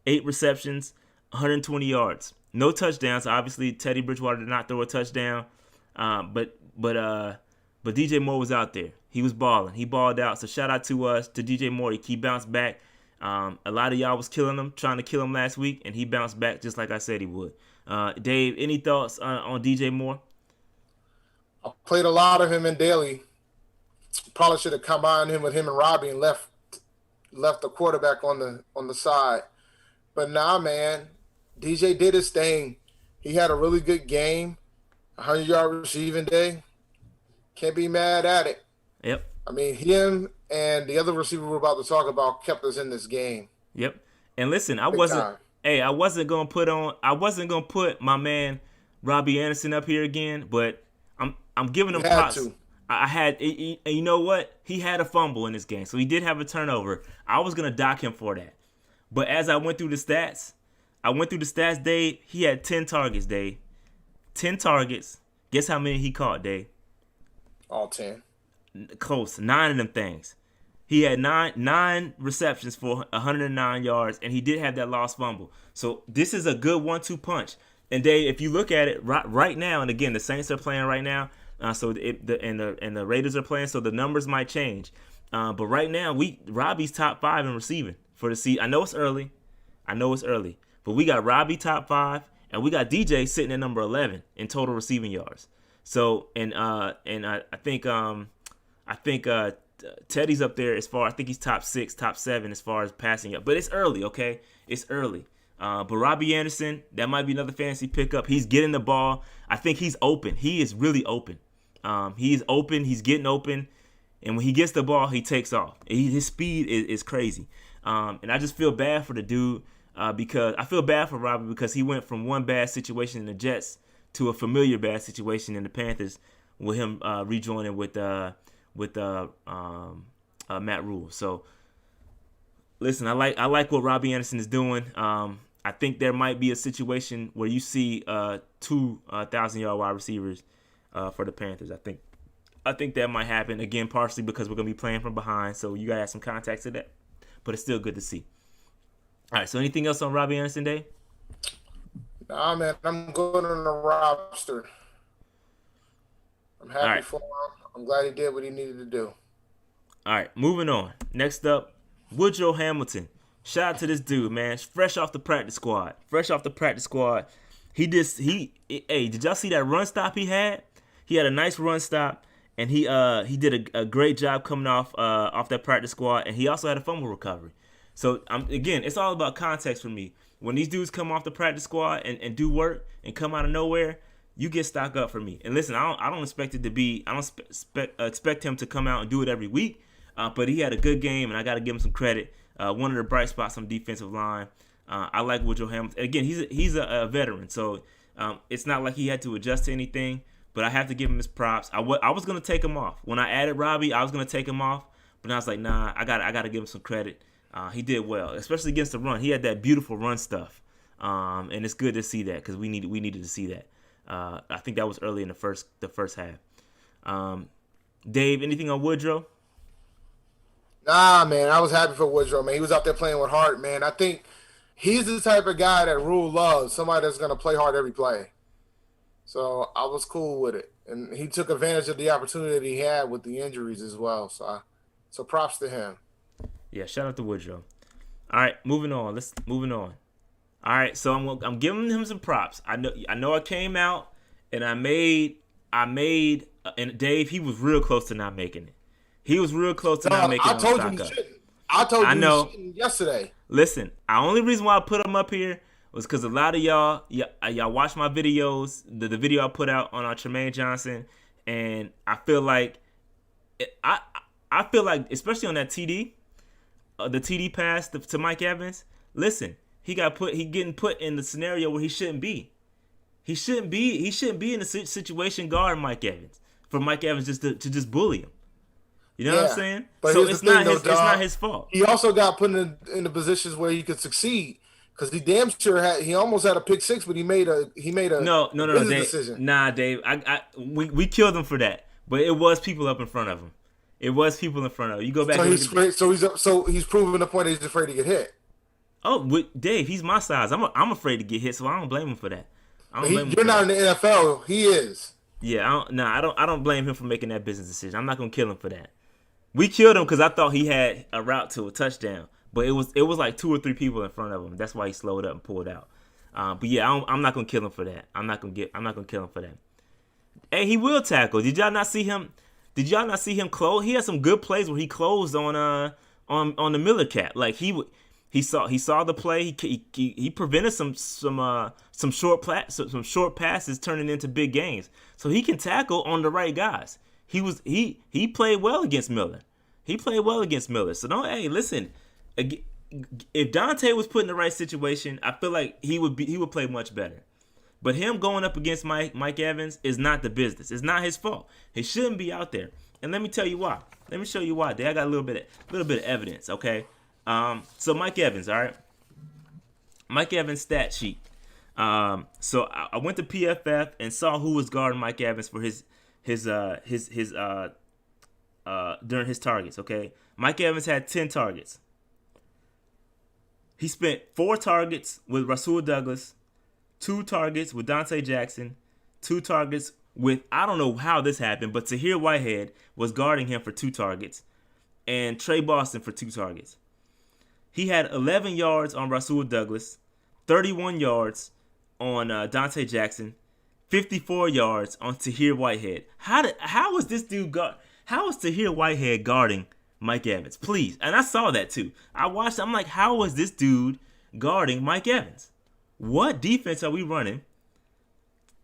8 receptions, 120 yards. No touchdowns. Obviously, Teddy Bridgewater did not throw a touchdown, but DJ Moore was out there. He was balling. He balled out. So shout out to DJ Moore. He bounced back. A lot of y'all was killing him, trying to kill him last week, and he bounced back just like I said he would. Dave, any thoughts on DJ Moore? I played a lot of him in daily. Probably should have combined him with him and Robbie and left the quarterback on the side. But nah, man, DJ did his thing. He had a really good game, 100-yard receiving day. Can't be mad at it. Yep. I mean, him and the other receiver we're about to talk about kept us in this game. Yep. And listen, I wasn't gonna put my man Robbie Anderson up here again, but I'm giving him props. I had, and you know what? He had a fumble in this game, so he did have a turnover. I was gonna dock him for that, but as I went through the stats, Dave. He had 10 targets, Dave. 10 targets. Guess how many he caught, Dave? All 10. Close. 9 of them things. He had nine receptions for 109 yards, and he did have that lost fumble. So this is a good 1-2 punch. And Dave, if you look at it right now, and again, the Saints are playing right now, the Raiders are playing, so the numbers might change. But right now, Robbie's top 5 in receiving for the season. I know it's early, but we got Robbie top 5, and we got DJ sitting at number 11 in total receiving yards. So I think Teddy's up there as far. I think he's top 6, top 7 as far as passing up. But it's early, okay? It's early. But Robbie Anderson, that might be another fantasy pickup. He's getting the ball. I think he's open. He is really open. He's open. He's getting open. And when he gets the ball, he takes off. His speed is crazy. And I just feel bad for the dude because I feel bad for Robbie because he went from one bad situation in the Jets to a familiar bad situation in the Panthers with him rejoining with Matt Rule. So listen, I like what Robbie Anderson is doing. I think there might be a situation where you see 2 1,000-yard wide receivers for the Panthers. I think that might happen again, partially because we're gonna be playing from behind, so you gotta have some context to that. But it's still good to see. All right. So anything else on Robbie Anderson, Dave? Nah, man, I'm good on the roster. I'm happy for him. I'm glad he did what he needed to do. All right, moving on. Next up, Woodrow Hamilton. Shout out to this dude, man. Fresh off the practice squad. Hey, did y'all see that run stop he had? He had a nice run stop, and he did a great job coming off that practice squad, and he also had a fumble recovery. So again, it's all about context for me. When these dudes come off the practice squad and do work and come out of nowhere, you get stock up for me. And listen, I don't expect it to be. I don't expect him to come out and do it every week. But he had a good game, and I got to give him some credit. One of the bright spots on the defensive line. I like Woodrow Hamilton. Again, he's a veteran, so it's not like he had to adjust to anything. But I have to give him his props. I was gonna take him off when I added Robbie. I was gonna take him off, but I was like, nah, I got to give him some credit. He did well, especially against the run. He had that beautiful run stuff, and it's good to see that because we needed to see that. I think that was early in the first half. Dave, anything on Woodrow? Nah, man, I was happy for Woodrow, man. He was out there playing with heart, man. I think he's the type of guy that Rule loves, somebody that's going to play hard every play. So I was cool with it. And he took advantage of the opportunity that he had with the injuries as well. So props to him. Yeah, shout out to Woodrow. All right, moving on. All right, so I'm giving him some props. I know I came out and I made and Dave, he was real close to not making it. He was real close to not making it. I told you he shouldn't. I told you he shouldn't yesterday. Listen, the only reason why I put him up here was because a lot of y'all watch my videos, the video I put out on Tremaine Johnson, and I feel like especially on that TD, the TD pass to Mike Evans. Listen, he getting put in the scenario where he shouldn't be. He shouldn't be in the situation guard Mike Evans for Mike Evans just bully him. You know what I'm saying? But so it's not his fault. He also got put in the positions where he could succeed because he damn sure he almost had a pick six, but he made a no Dave, decision. Nah, Dave, we killed him for that, but it was people up in front of him. You go back. So he's proving the point that he's afraid to get hit. Oh, Dave, he's my size. I'm afraid to get hit, so I don't blame him for that. You're not in the NFL. He is. Yeah, I don't blame him for making that business decision. I'm not gonna kill him for that. We killed him because I thought he had a route to a touchdown, but it was like 2 or 3 people in front of him. That's why he slowed up and pulled out. But yeah, I'm not gonna kill him for that. I'm not gonna kill him for that. Hey, he will tackle. Did y'all not see him close? He had some good plays where he closed on the Miller cat. Like he saw the play. He prevented some short passes turning into big gains. So he can tackle on the right guys. He played well against Miller. So listen. If Donte was put in the right situation, I feel like he would play much better. But him going up against Mike Evans is not the business. It's not his fault. He shouldn't be out there. And let me tell you why. Let me show you why. I got a little bit of evidence, okay? So Mike Evans, all right? Mike Evans stat sheet. So I went to PFF and saw who was guarding Mike Evans for his during his targets, okay? Mike Evans had 10 targets. He spent 4 targets with Rasul Douglas, 2 targets with Donte Jackson, 2 targets with, I don't know how this happened, but Tahir Whitehead was guarding him for 2 targets, and Trey Boston for 2 targets. He had 11 yards on Rasul Douglas, 31 yards on Donte Jackson, 54 yards on Tahir Whitehead. How was this dude how was Tahir Whitehead guarding Mike Evans? Please. And I saw that too. I watched, I'm like, how was this dude guarding Mike Evans? What defense are we running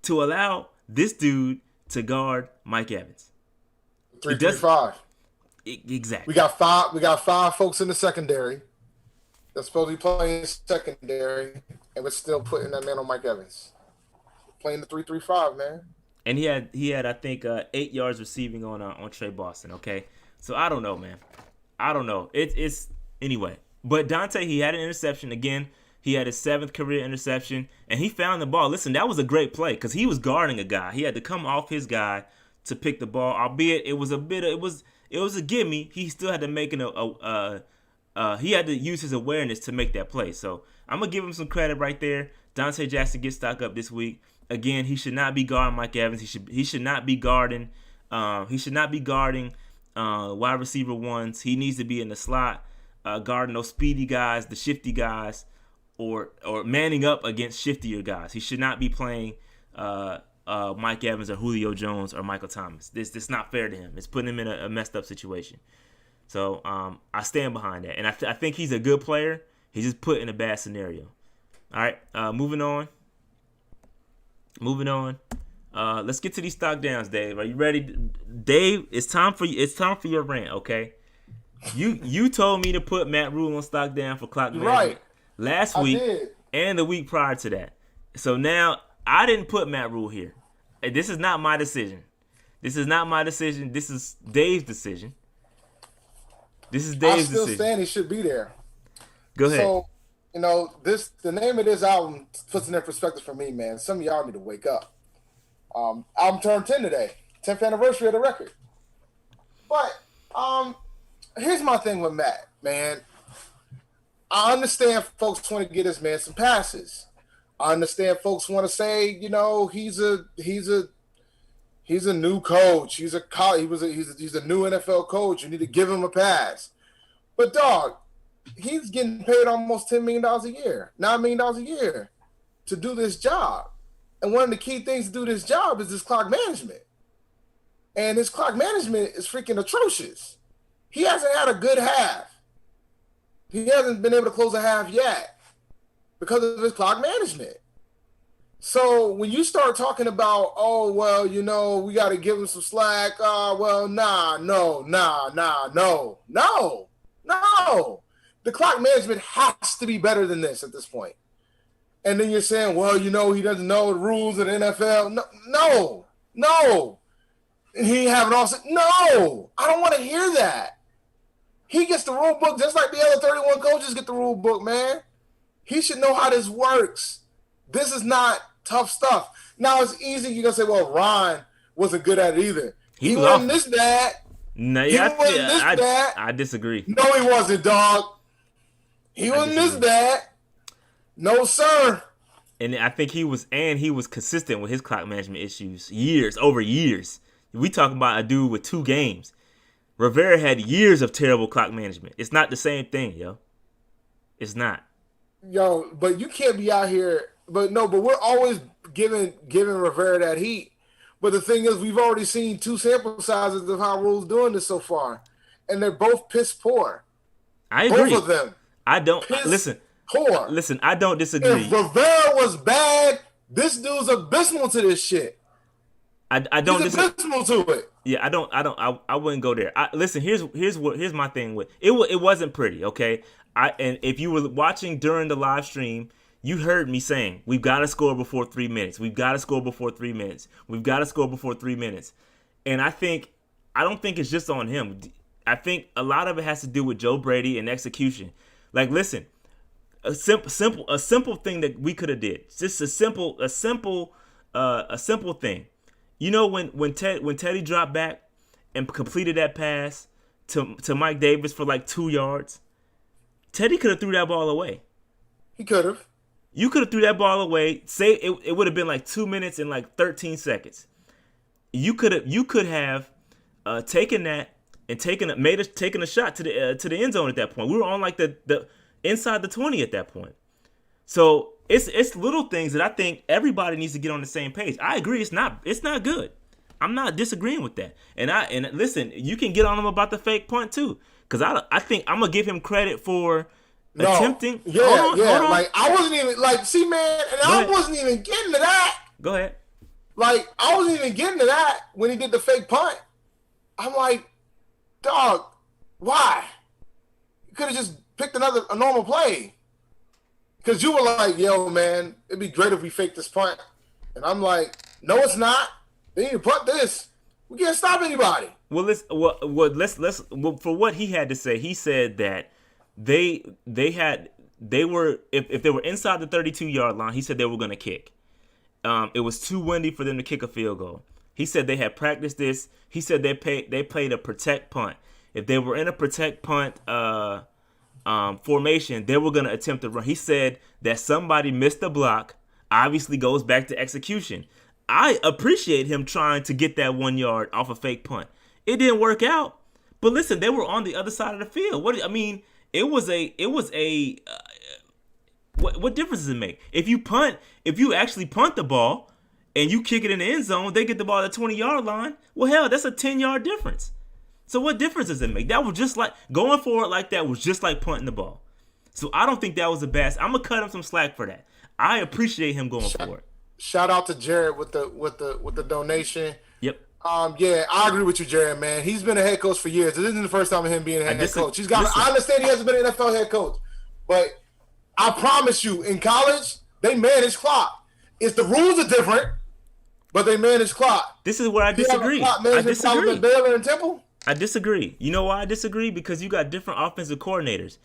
to allow this dude to guard Mike Evans? 3-3-5. Exactly. We got five folks in the secondary that's supposed to be playing secondary, and we're still putting that man on Mike Evans. Playing the 3-3-5, man. And he had I think 8 yards receiving on Trey Boston. Okay, so I don't know, man. I don't know. It's anyway. But Donte, he had an interception again. He had his 7th career interception, and he found the ball. Listen, that was a great play because he was guarding a guy. He had to come off his guy to pick the ball. Albeit it was a gimme. He still had to make he had to use his awareness to make that play. So I'm gonna give him some credit right there. Donte Jackson gets stock up this week. Again, he should not be guarding Mike Evans. He should not be guarding. Wide receiver ones. He needs to be in the slot, guarding those speedy guys, the shifty guys, or manning up against shiftier guys. He should not be playing Mike Evans or Julio Jones or Michael Thomas. This not fair to him. It's putting him in a messed up situation. So I stand behind that, and I think he's a good player. He's just put in a bad scenario. All right, moving on. Let's get to these stock downs, Dave. Are you ready? Dave, it's time for you. It's time for your rant, okay? You told me to put Matt Rule on stock down for clock management Right. last week and the week prior to that. So now I didn't put Matt Rule here. This is not my decision. This is Dave's decision. I'm still saying he should be there. Go ahead. So, the name of this album puts it in perspective for me, man. Some of y'all need to wake up. Album turned 10 today, 10th anniversary of the record. But here's my thing with Matt, man. I understand folks want to get this man some passes. I understand folks want to say, he's a new coach. He's a new NFL coach. You need to give him a pass. But dog, he's getting paid almost $10 million a year, $9 million a year to do this job. And one of the key things to do this job is this clock management. And his clock management is freaking atrocious. He hasn't had a good half. He hasn't been able to close a half yet because of his clock management. So when you start talking about, we got to give him some slack. No. The clock management has to be better than this at this point. And then you're saying, he doesn't know the rules of the NFL. No. He have it all. No, I don't want to hear that. He gets the rule book just like the other 31 coaches get the rule book, man. He should know how this works. This is not tough stuff. Now it's easy. You're going to say, Ron wasn't good at it either. He wasn't this bad. No, I disagree. No, he wasn't, dog. He wasn't this bad. No, sir. And I think he was consistent with his clock management issues over years. We talking about a dude with 2 games. Rivera had years of terrible clock management. It's not the same thing, yo. It's not. Yo, but you can't be out here. But we're always giving Rivera that heat. But the thing is, we've already seen 2 sample sizes of how Rule's doing this so far. And they're both piss poor. I agree. Both of them. I don't poor. Listen, I don't disagree. If Rivera was bad, this dude's abysmal to this shit. I don't disagree. He's abysmal to it. Yeah, I wouldn't go there. Listen, here's my thing with it. It wasn't pretty, okay? And if you were watching during the live stream, You heard me saying we've got to score before 3 minutes. We've got to score before 3 minutes. We've got to score before 3 minutes. And I don't think it's just on him. I think a lot of it has to do with Joe Brady and execution. Like, listen, a simple thing that we could have did. Just a simple thing. You know, when Teddy dropped back and completed that pass to Mike Davis for like 2 yards, Teddy could have threw that ball away. He could have. You could have threw that ball away. Say it would have been like 2 minutes and like 13 seconds. You could have taken that and taken a shot to the end zone at that point. We were on like the inside the 20 at that point. So it's little things that I think everybody needs to get on the same page. I agree. It's not good. I'm not disagreeing with that. And listen, you can get on him about the fake punt too, because I think I'm gonna give him credit for attempting. Yeah. Hold on. Like I wasn't even like, see, man, and I wasn't even getting to that. Go ahead. Like I wasn't even getting to that when he did the fake punt. I'm like, dog, why? You could have just picked a normal play. Because you were like, yo, man, it'd be great if we faked this punt. And I'm like, no, it's not. They need to punt this. We can't stop anybody. Well, let's for what he had to say, he said that if they were inside the 32-yard line, he said they were going to kick. It was too windy for them to kick a field goal. He said they had practiced this. He said they played a protect punt. If they were in a protect punt formation, they were going to attempt to run. He said that somebody missed the block. Obviously goes back to execution. I appreciate him trying to get that 1 yard off a fake punt. It didn't work out. But listen, they were on the other side of the field. What difference does it make? If you actually punt the ball and you kick it in the end zone, they get the ball at the 20-yard line. Well, hell, that's a 10-yard difference. So what difference does it make? That was just like going forward like that was just like punting the ball. So I don't think that was the best. I'm gonna cut him some slack for that. I appreciate him going forward. Shout out to Jared with the donation. Yep. Yeah, I agree with you, Jared, man. He's been a head coach for years. This isn't the first time of him being a head coach. I understand he hasn't been an NFL head coach, but I promise you, in college, they manage clock. It's the rules are different, but they manage clock. This is where I disagree. I disagree. Baylor and Temple? I disagree. You know why I disagree? Because you got different offensive coordinators.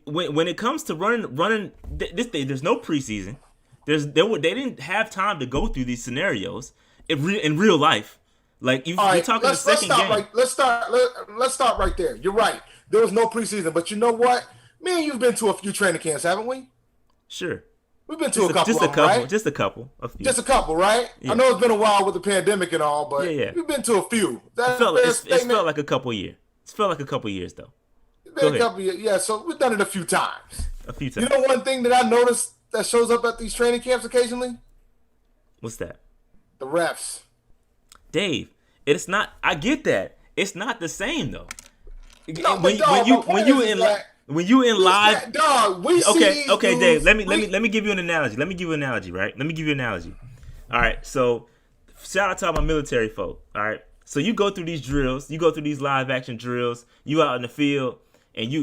When it comes to running, there's no preseason. They didn't have time to go through these scenarios in real life. Like you're talking the second game. Let's start right there. You're right. There was no preseason, but you know what? Me and you've been to a few training camps, haven't we? Sure. We've been to a couple, right? Just a couple. A few. Just a couple, right? Yeah. I know it's been a while with the pandemic and all, but we've been to a few. It felt like a couple years. It felt like a couple years, though. It's been a couple years. Yeah, so we've done it a few times. You know one thing that I noticed that shows up at these training camps occasionally? What's that? The refs. Dave, it's not. I get that. It's not the same though. No, when you in live, dog, we okay, Dave. Let me give you an analogy. Right? Let me give you an analogy. All right. So, shout out to all my military folk. All right. So you go through these drills. You go through these live action drills. You out in the field, and you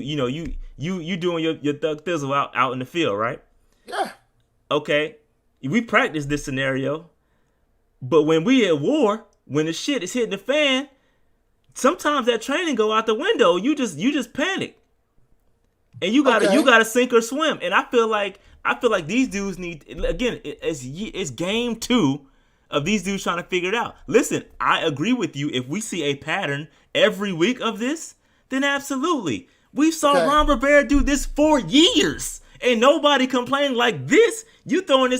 doing your thug thizzle out in the field, right? Yeah. Okay. We practice this scenario, but when we at war, when the shit is hitting the fan, sometimes that training go out the window. You just panic. And you gotta sink or swim. And I feel like these dudes need, again, it's game 2 of these dudes trying to figure it out. Listen, I agree with you. If we see a pattern every week of this, then absolutely. We saw Ron Rivera do this for years. And nobody complained like this. You calling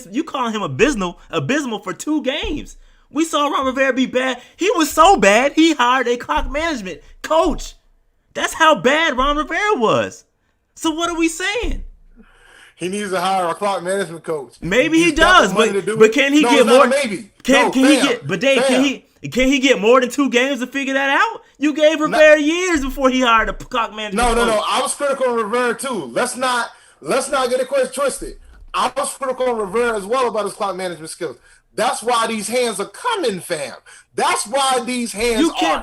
him abysmal for 2 games. We saw Ron Rivera be bad. He was so bad, he hired a clock management coach. That's how bad Ron Rivera was. So what are we saying? He needs to hire a clock management coach. Maybe he does, but can he get more? Maybe. Can he get more than 2 games to figure that out? You gave Rivera years before he hired a clock management coach. No. I was critical of Rivera too. Let's not get it twisted. I was critical of Rivera as well about his clock management skills. That's why these hands are coming, fam. That's why these hands are here.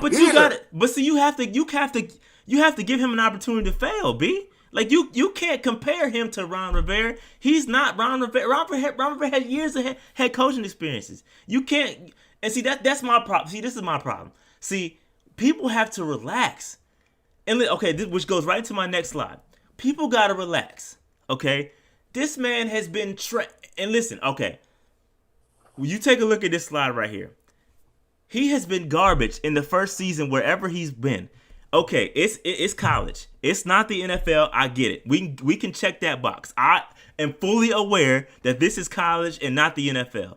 You have to give him an opportunity to fail, B. Like you can't compare him to Ron Rivera. He's not Ron Rivera. Ron Rivera had years of head coaching experiences. You can't. And see that's my problem. See, this is my problem. See, people have to relax. And which goes right to my next slide. People gotta relax. Okay, this man has been and listen. Okay, when you take a look at this slide right here, he has been garbage in the first season wherever he's been. Okay, it's college. It's not the NFL. I get it. We can check that box. I am fully aware that this is college and not the NFL.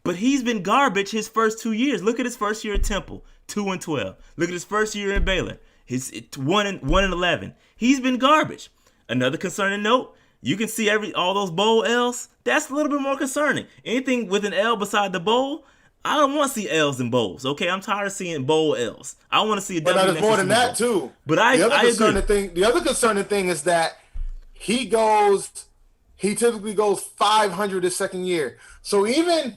But he's been garbage his first 2 years. Look at his first year at Temple, 2-12. Look at his first year in Baylor, his 1-11. He's been garbage. Another concerning note: you can see all those bowl L's. That's a little bit more concerning. Anything with an L beside the bowl, I don't want to see L's and bowls. Okay, I'm tired of seeing bowl L's. I want to see a W. But there's more than that too. But the other concerning thing is that he typically goes 500 his second year. So even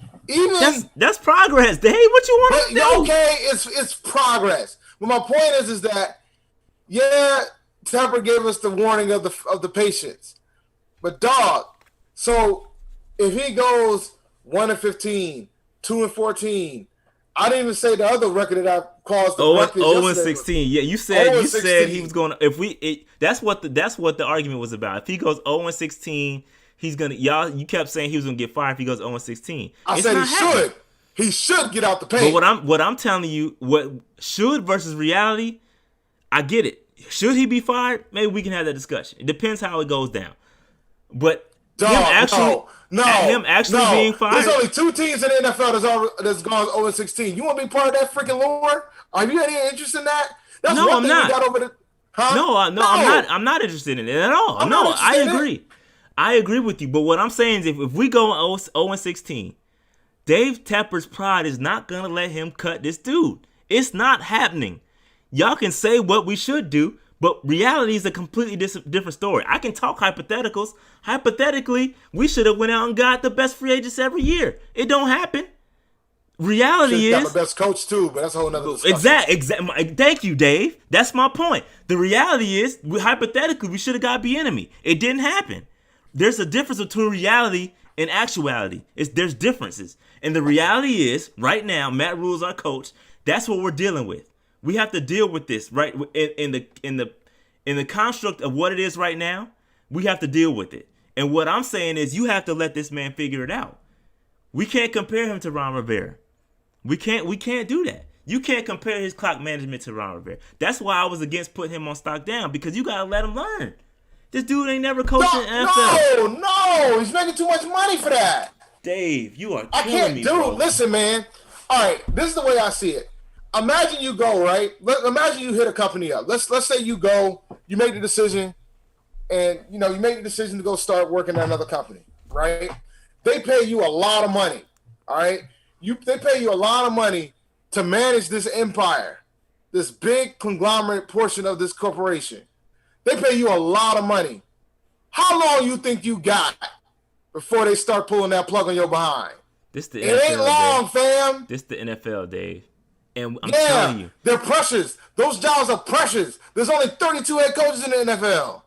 that's progress, Dave. What you want to do? Okay, it's progress. But my point is that Tepper gave us the warning of the patience. But dog, so if he goes 1-15, 2-14, I didn't even say the other record that I caused. 0-16. Yeah, you said he was going. That's what the argument was about. If he goes 0-16, he's gonna. You kept saying he was gonna get fired if he goes 0-16. I said he should. He should get out the paint. But what I'm telling you, what should versus reality, I get it. Should he be fired? Maybe we can have that discussion. It depends how it goes down. But him actually being fired. There's only 2 teams in the NFL that's gone 0-16. You want to be part of that freaking lore? Are you any interested in that? That's no, one I'm not. Got over the, huh? No, I'm not interested in it at all. I agree. I agree with you. But what I'm saying is if we go 0-16, Dave Tepper's pride is not going to let him cut this dude. It's not happening. Y'all can say what we should do, but reality is a completely different story. I can talk hypotheticals. Hypothetically, we should have went out and got the best free agents every year. It don't happen. Reality is got the best coach too, but that's a whole nother discussion. Exactly. Thank you, Dave. That's my point. The reality is, hypothetically, we should have got Bieniemy. It didn't happen. There's a difference between reality and actuality. There's differences, and the reality is, right now, Matt Rule's our coach. That's what we're dealing with. We have to deal with this right in the construct of what it is right now. We have to deal with it. And what I'm saying is, you have to let this man figure it out. We can't compare him to Ron Rivera. We can't do that. You can't compare his clock management to Ron Rivera. That's why I was against putting him on stock down, because you gotta let him learn. This dude ain't never coached in the NFL. No, he's making too much money for that. Dave, you are killing me, bro. Listen, man. All right, this is the way I see it. Imagine you go, right? Imagine you hit a company up. Let's say you go, you make the decision, and you make the decision to go start working at another company, right? They pay you a lot of money, all right? They pay you a lot of money to manage this empire, this big conglomerate portion of this corporation. They pay you a lot of money. How long you think you got before they start pulling that plug on your behind? It ain't long, fam. This the NFL, Dave. And I'm telling you, they're precious. Those jobs are precious. There's only 32 head coaches in the NFL.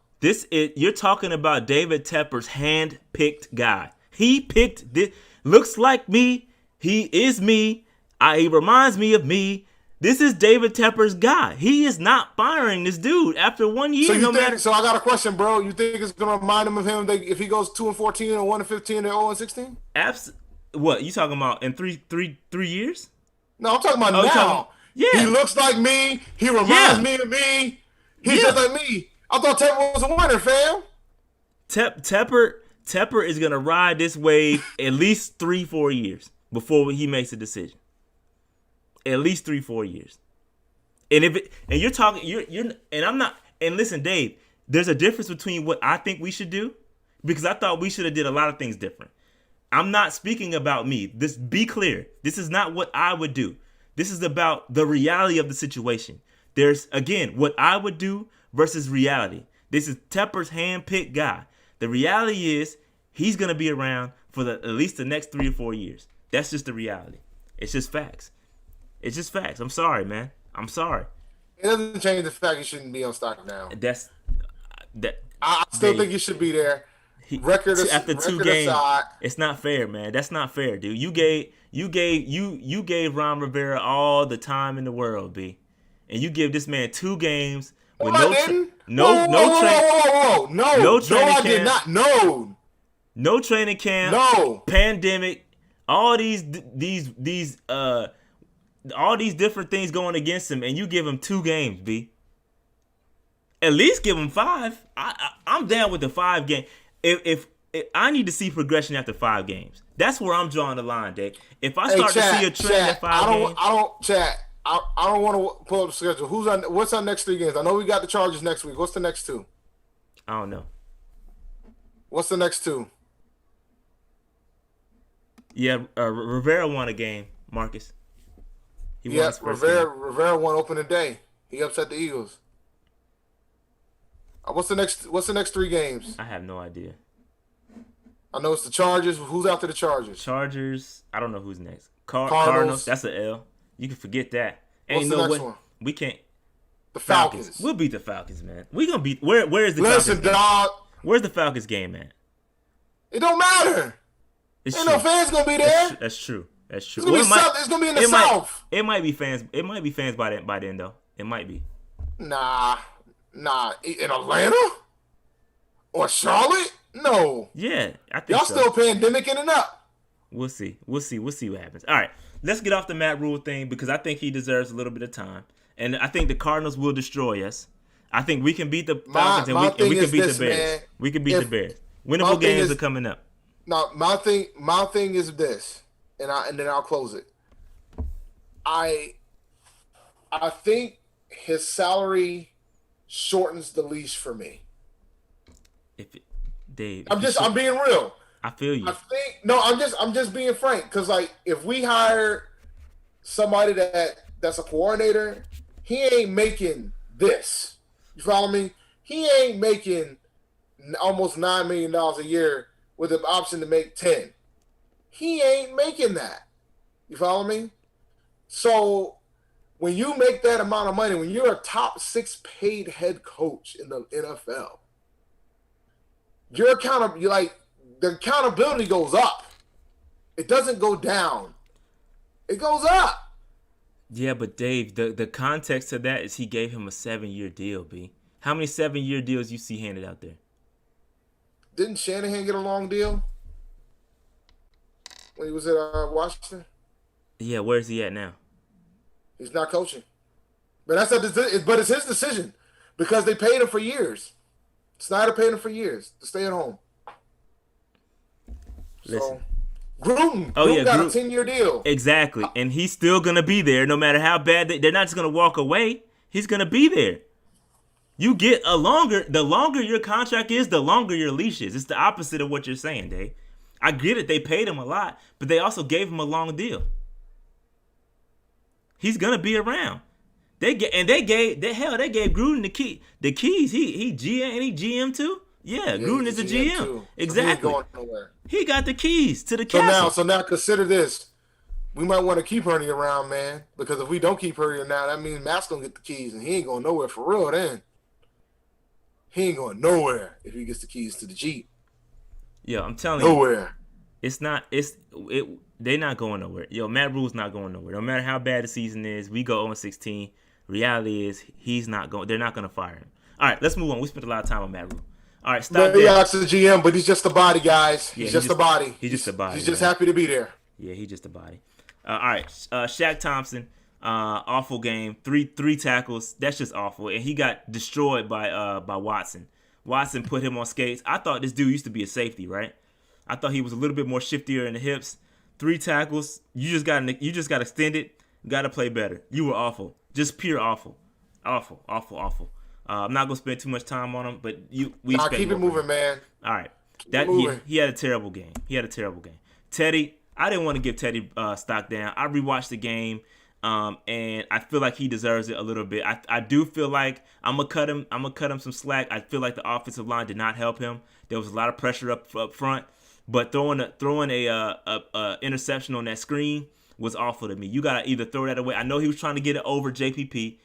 You're talking about David Tepper's hand-picked guy. He picked this. Looks like me. He is me. He reminds me of me. This is David Tepper's guy. He is not firing this dude after 1 year. So I got a question, bro. You think it's gonna remind him of him if he goes 2-14 or 1-15 and 0-16? What you talking about in three years? No, I'm talking about now. He looks like me. He reminds me of me. He's just like me. I thought Tepper was a winner, fam. Tepper is gonna ride this wave at least 3-4 years before he makes a decision. At least 3-4 years. And you're talking, and I'm not. And listen, Dave, there's a difference between what I think we should do, because I thought we should have did a lot of things different. I'm not speaking about me. Be clear. This is not what I would do. This is about the reality of the situation. There's, again, what I would do versus reality. This is Tepper's hand-picked guy. The reality is he's going to be around for at least the next 3 or 4 years. That's just the reality. It's just facts. It's just facts. I'm sorry, man. I'm sorry. It doesn't change the fact you shouldn't be on stock now. I still think he should be there. After two games, aside, it's not fair, man. That's not fair, dude. You gave Ron Rivera all the time in the world, B, and you give this man 2 games with no training camp. No training camp. No pandemic. All these different things going against him, and you give him 2 games, B. At least give him 5. I'm down with the 5 game. If I need to see progression after 5 games, that's where I'm drawing the line, Dave. If I start to see a trend at 5 games, I don't want to pull up the schedule. What's our next 3 games? I know we got the Chargers next week. What's the next 2? I don't know. What's the next 2? Yeah, Rivera won a game, Marcus. Rivera won opening day. He upset the Eagles. What's the next 3 games? I have no idea. I know it's the Chargers. Who's after the Chargers? Chargers. I don't know who's next. Cardinals. That's an L. You can forget that. What's the next one? We can't. The Falcons. We'll beat the Falcons, man. We gonna beat. Where is the Listen, Falcons dog. Game? Where's the Falcons game at? It don't matter. Ain't no fans gonna be there. That's true. It's gonna be in the South. It might be fans. It might be fans by then though. It might be. Nah. In Atlanta or Charlotte? No. Yeah, I think y'all so. still pandemicing it up. We'll see what happens. All right, let's get off the Matt Rule thing because I think he deserves a little bit of time, and I think the Cardinals will destroy us. I think we can beat the Falcons and we can beat the Bears. Man, we can beat the Bears. Winnable games are coming up. No, my thing is this, and then I'll close it. I his salary shortens the leash for me. I'm being real. I feel you. I'm just being frank because like if we hire somebody that's a coordinator, he ain't making this. You follow me? He ain't making almost $9 million a year with the option to make 10. He ain't making that. You follow me? So when you make that amount of money, when you're a top 6 paid head coach in the NFL, the accountability goes up. It doesn't go down. It goes up. Yeah, but Dave, the context to that is he gave him a 7-year deal, B. How many 7-year deals you see handed out there? Didn't Shanahan get a long deal when he was at Washington? Yeah, where's he at now? He's not coaching. But it's his decision because they paid him for years. Snyder paid him for years to stay at home. Listen. So, Gruden got a 10-year deal. Exactly. And he's still going to be there no matter how bad they're not just going to walk away. He's going to be there. You get the longer your contract is, the longer your leash is. It's the opposite of what you're saying, Dave. I get it. They paid him a lot, but they also gave him a long deal. He's going to be around. They gave Gruden the keys. He GM and he GM too. Yeah, Gruden is a GM. Too. Exactly. So he got the keys to the castle. So now consider this. We might want to keep Hurney around, man, because if we don't keep Hurney now, that means Matt's gonna get the keys, and he ain't going nowhere for real. Then he ain't going nowhere if he gets the keys to the Jeep. Yeah, I'm telling you, nowhere. They're not going nowhere. Yo, Matt Rule's not going nowhere. No matter how bad the season is, we go 0-16. Reality is he's not going. They're not going to fire him. All right, let's move on. We spent a lot of time on Matt Rule. All right, stop there. Yeah, the GM, but he's just a body, guys. He's just a body. He's just a body. He's just happy to be there. Yeah, he's just a body. All right, Shaq Thompson, awful game. Three tackles. That's just awful. And he got destroyed by Watson. Watson put him on skates. I thought this dude used to be a safety, right? I thought he was a little bit more shiftier in the hips. 3 tackles. You just got extended. Got to play better. You were awful. Just pure awful. Awful. I'm not gonna spend too much time on him, but keep it moving, man. All right, he had a terrible game. Teddy, I didn't want to give Teddy stock down. I rewatched the game, and I feel like he deserves it a little bit. I do feel like I'm gonna cut him some slack. I feel like the offensive line did not help him. There was a lot of pressure up front, but throwing a interception on that screen was awful to me. You gotta either throw that away. I know he was trying to get it over JPP.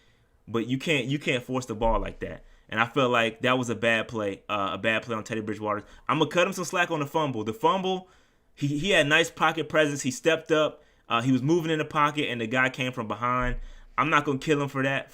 But you can't force the ball like that. And I felt like that was a bad play on Teddy Bridgewater. I'm going to cut him some slack on the fumble. The fumble, he had nice pocket presence. He stepped up. He was moving in the pocket, and the guy came from behind. I'm not going to kill him for that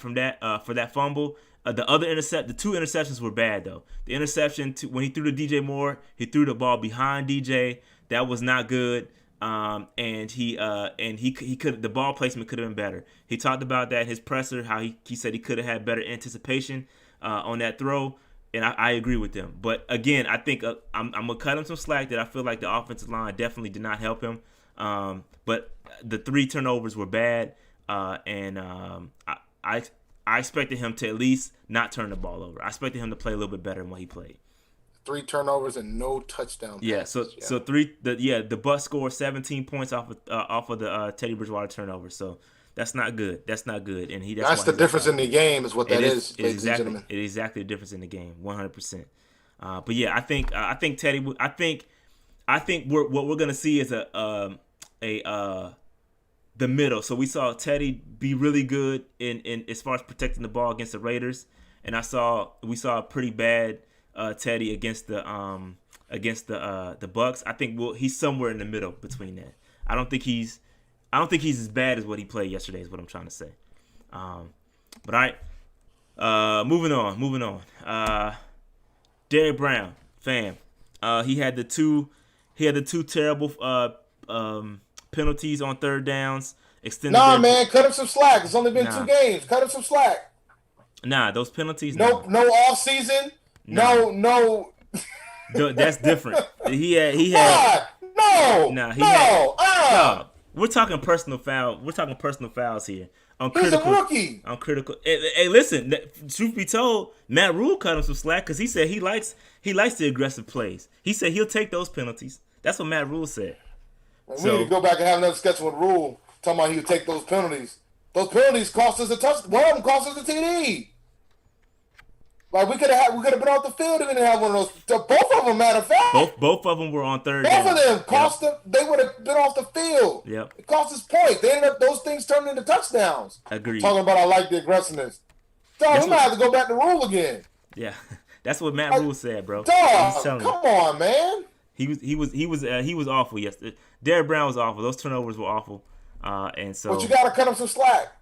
fumble. The two interceptions were bad, though. The interception, when he threw to DJ Moore, he threw the ball behind DJ. That was not good. And the ball placement could have been better. He talked about that, his presser, how he said he could have had better anticipation on that throw, and I agree with him. But again, I think I'm gonna cut him some slack that I feel like the offensive line definitely did not help him. But the 3 turnovers were bad, and I expected him to at least not turn the ball over. I expected him to play a little bit better than what he played. 3 turnovers and no touchdown passes. So the Bucs scored 17 points off of the Teddy Bridgewater turnover. So that's not good. That's not good. And that's the difference in the game is what that is, ladies and gentlemen. It is exactly the difference in the game, 100%. But yeah, I think Teddy. I think what we're gonna see is the middle. So we saw Teddy be really good in as far as protecting the ball against the Raiders, and we saw a pretty bad Teddy against the Bucs. I think he's somewhere in the middle between that. I don't think he's as bad as what he played yesterday. Is what I'm trying to say. But all right, moving on. Derrick Brown, fam. He had the two terrible penalties on third downs. Man, cut him some slack. It's only been 2 games. Cut him some slack. Those penalties. No off season. No. That's different. He had. We're talking personal foul. We're talking personal fouls here. He's a rookie. I'm critical. Hey, listen. Truth be told, Matt Rule cut him some slack because he said he likes the aggressive plays. He said he'll take those penalties. That's what Matt Rule said. We need to go back and have another sketch with Rule talking about he would take those penalties. Those penalties cost us a touchdown. One of them cost us a TD. Like we could have been off the field if we didn't have one of those. Both of them, matter of fact. Both of them were on third down. Both of them cost them. They would have been off the field. Yep. It cost us points. They ended up those things turning into touchdowns. Agreed. Talking about I like the aggressiveness. Dog, we might have to go back to Rule again. Yeah, that's what Matt Rule said, bro. Dog, come on, man. He was awful yesterday. Derrick Brown was awful. Those turnovers were awful. And so. But you gotta cut him some slack.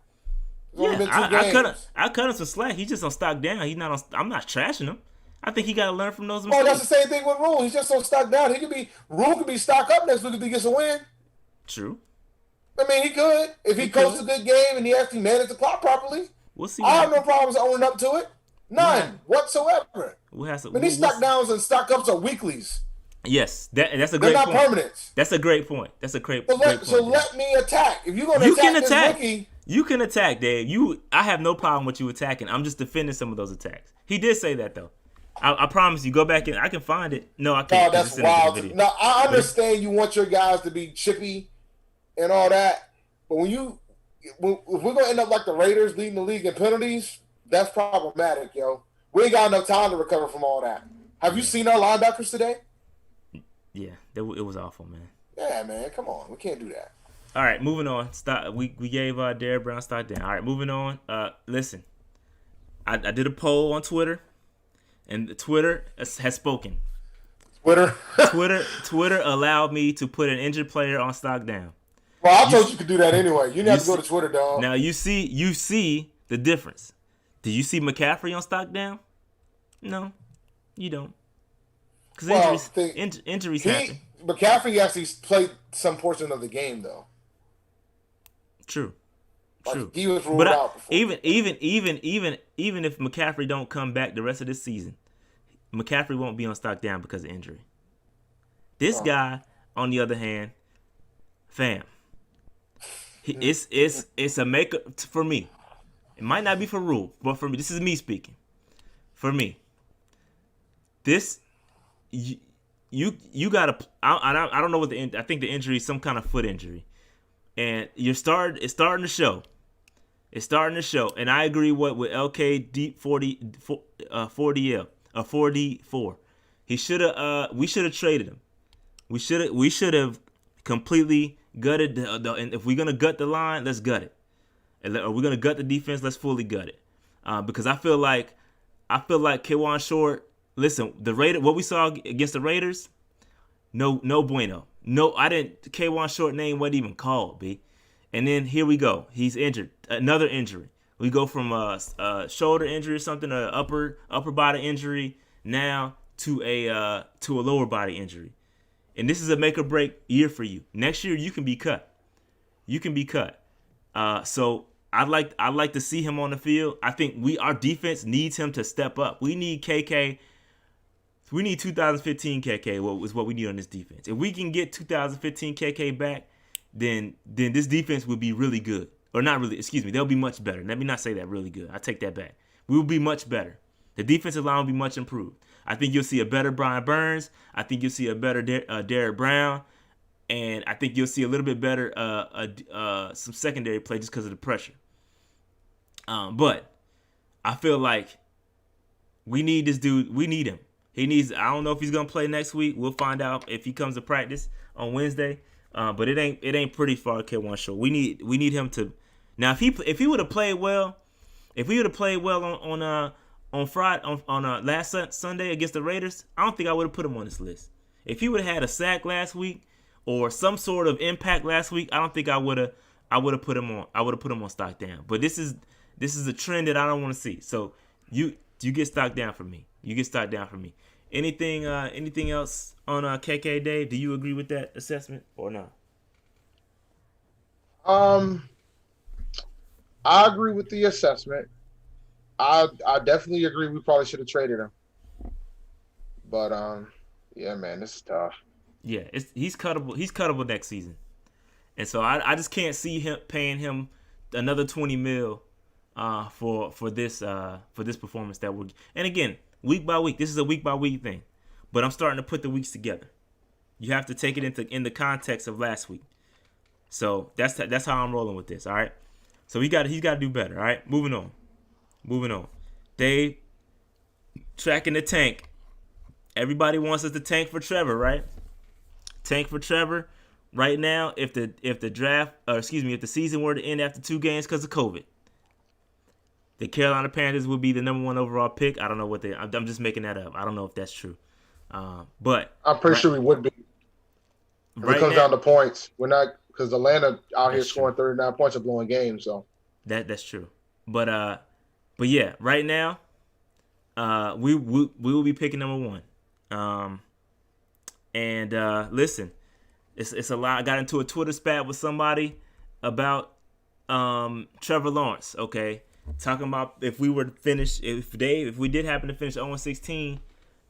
I cut him some slack. He's just on stock down. I'm not trashing him. I think he got to learn from those mistakes. Oh, that's the same thing with Rule. He's just on stock down. Rule could be stock up next week if he gets a win. True. I mean, he could if he coaches a good game and he actually managed the clock properly. We'll see. I have no problems owning up to it. None whatsoever. These stock downs and stock ups are weeklies. Yes, that's a great point. They're not permanent. That's a great point. That's a great point. So let me attack. If you're going to attack this rookie. You can attack, Dave. I have no problem with you attacking. I'm just defending some of those attacks. He did say that, though. I promise you. Go back and I can find it. No, I can't. Oh, that's wild. Now, I understand you want your guys to be chippy and all that. But if we're going to end up like the Raiders leading the league in penalties, that's problematic, yo. We ain't got enough time to recover from all that. Have you seen our linebackers today? Yeah, it was awful, man. Yeah, man. Come on. We can't do that. All right, moving on. We gave Derrick Brown stock down. All right, moving on. Listen, I did a poll on Twitter, and Twitter has spoken. Twitter allowed me to put an injured player on stock down. Well, I told you could do that anyway. You didn't have to go to Twitter, dog. Now you see the difference. Did you see McCaffrey on stock down? No, you don't. Because injuries happen. McCaffrey actually played some portion of the game, though. True. He was ruled out before. Even if McCaffrey don't come back the rest of this season, McCaffrey won't be on stock down because of injury. This guy, on the other hand, fam, it's a makeup for me. It might not be for Rule, but for me, this is me speaking. For me, this you gotta. I don't know what I think the injury is some kind of foot injury. And it's starting to show. It's starting to show. And I agree with LK 44. We should have traded him. We should have completely gutted and if we're gonna gut the line, let's gut it. And we're gonna gut the defense, let's fully gut it. Because I feel like I feel like K'Wan Short. Listen, what we saw against the Raiders, no bueno. No, I didn't. K'Wan Short name wasn't even called, B. And then here we go. He's injured. Another injury. We go from a shoulder injury or something, a upper body injury, now to a lower body injury. And this is a make or break year for you. Next year you can be cut. So I'd like to see him on the field. I think our defense needs him to step up. We need KK. We need 2015 KK. What we need on this defense. If we can get 2015 KK back, then this defense will be really good. Or not really. Excuse me. They'll be much better. Let me not say that really good. I take that back. We will be much better. The defensive line will be much improved. I think you'll see a better Brian Burns. I think you'll see a better Derrick Brown. And I think you'll see a little bit better some secondary play just because of the pressure. But I feel like we need this dude. We need him. I don't know if he's gonna play next week. We'll find out if he comes to practice on Wednesday. But it ain't pretty far, K'Wan Short. We need him to. Now if he would have played well, on Friday on last Sunday against the Raiders, I don't think I would have put him on this list. If he would have had a sack last week or some sort of impact last week, I don't think I would have put him on. I would have put him on stock down. But this is a trend that I don't want to see. So you get stock down for me. Anything else on KK, Dave? Do you agree with that assessment or not? I agree with the assessment. I definitely agree. We probably should have traded him. But yeah, man, this is tough. Yeah, he's cuttable. He's cuttable next season, and so I just can't see him paying him another $20 million for this performance that we're. And again, week by week, this is a week by week thing, but I'm starting to put the weeks together. You have to take it in the context of last week. So that's how I'm rolling with this. All right. So he's got to do better. All right. Moving on. Dave, tracking the tank. Everybody wants us to tank for Trevor, right? Tank for Trevor. Right now, if the season were to end after 2 games because of COVID, the Carolina Panthers would be the number 1 overall pick. I don't know what I'm just making that up. I don't know if that's true. But I'm pretty sure we would be. If it comes down to points, we're not, because Atlanta out here scoring 39 points and blowing games. So that's true. But yeah, right now, we will be picking number 1. And listen, it's a lot. I got into a Twitter spat with somebody about Trevor Lawrence. Okay, talking about if we did happen to finish 0-16,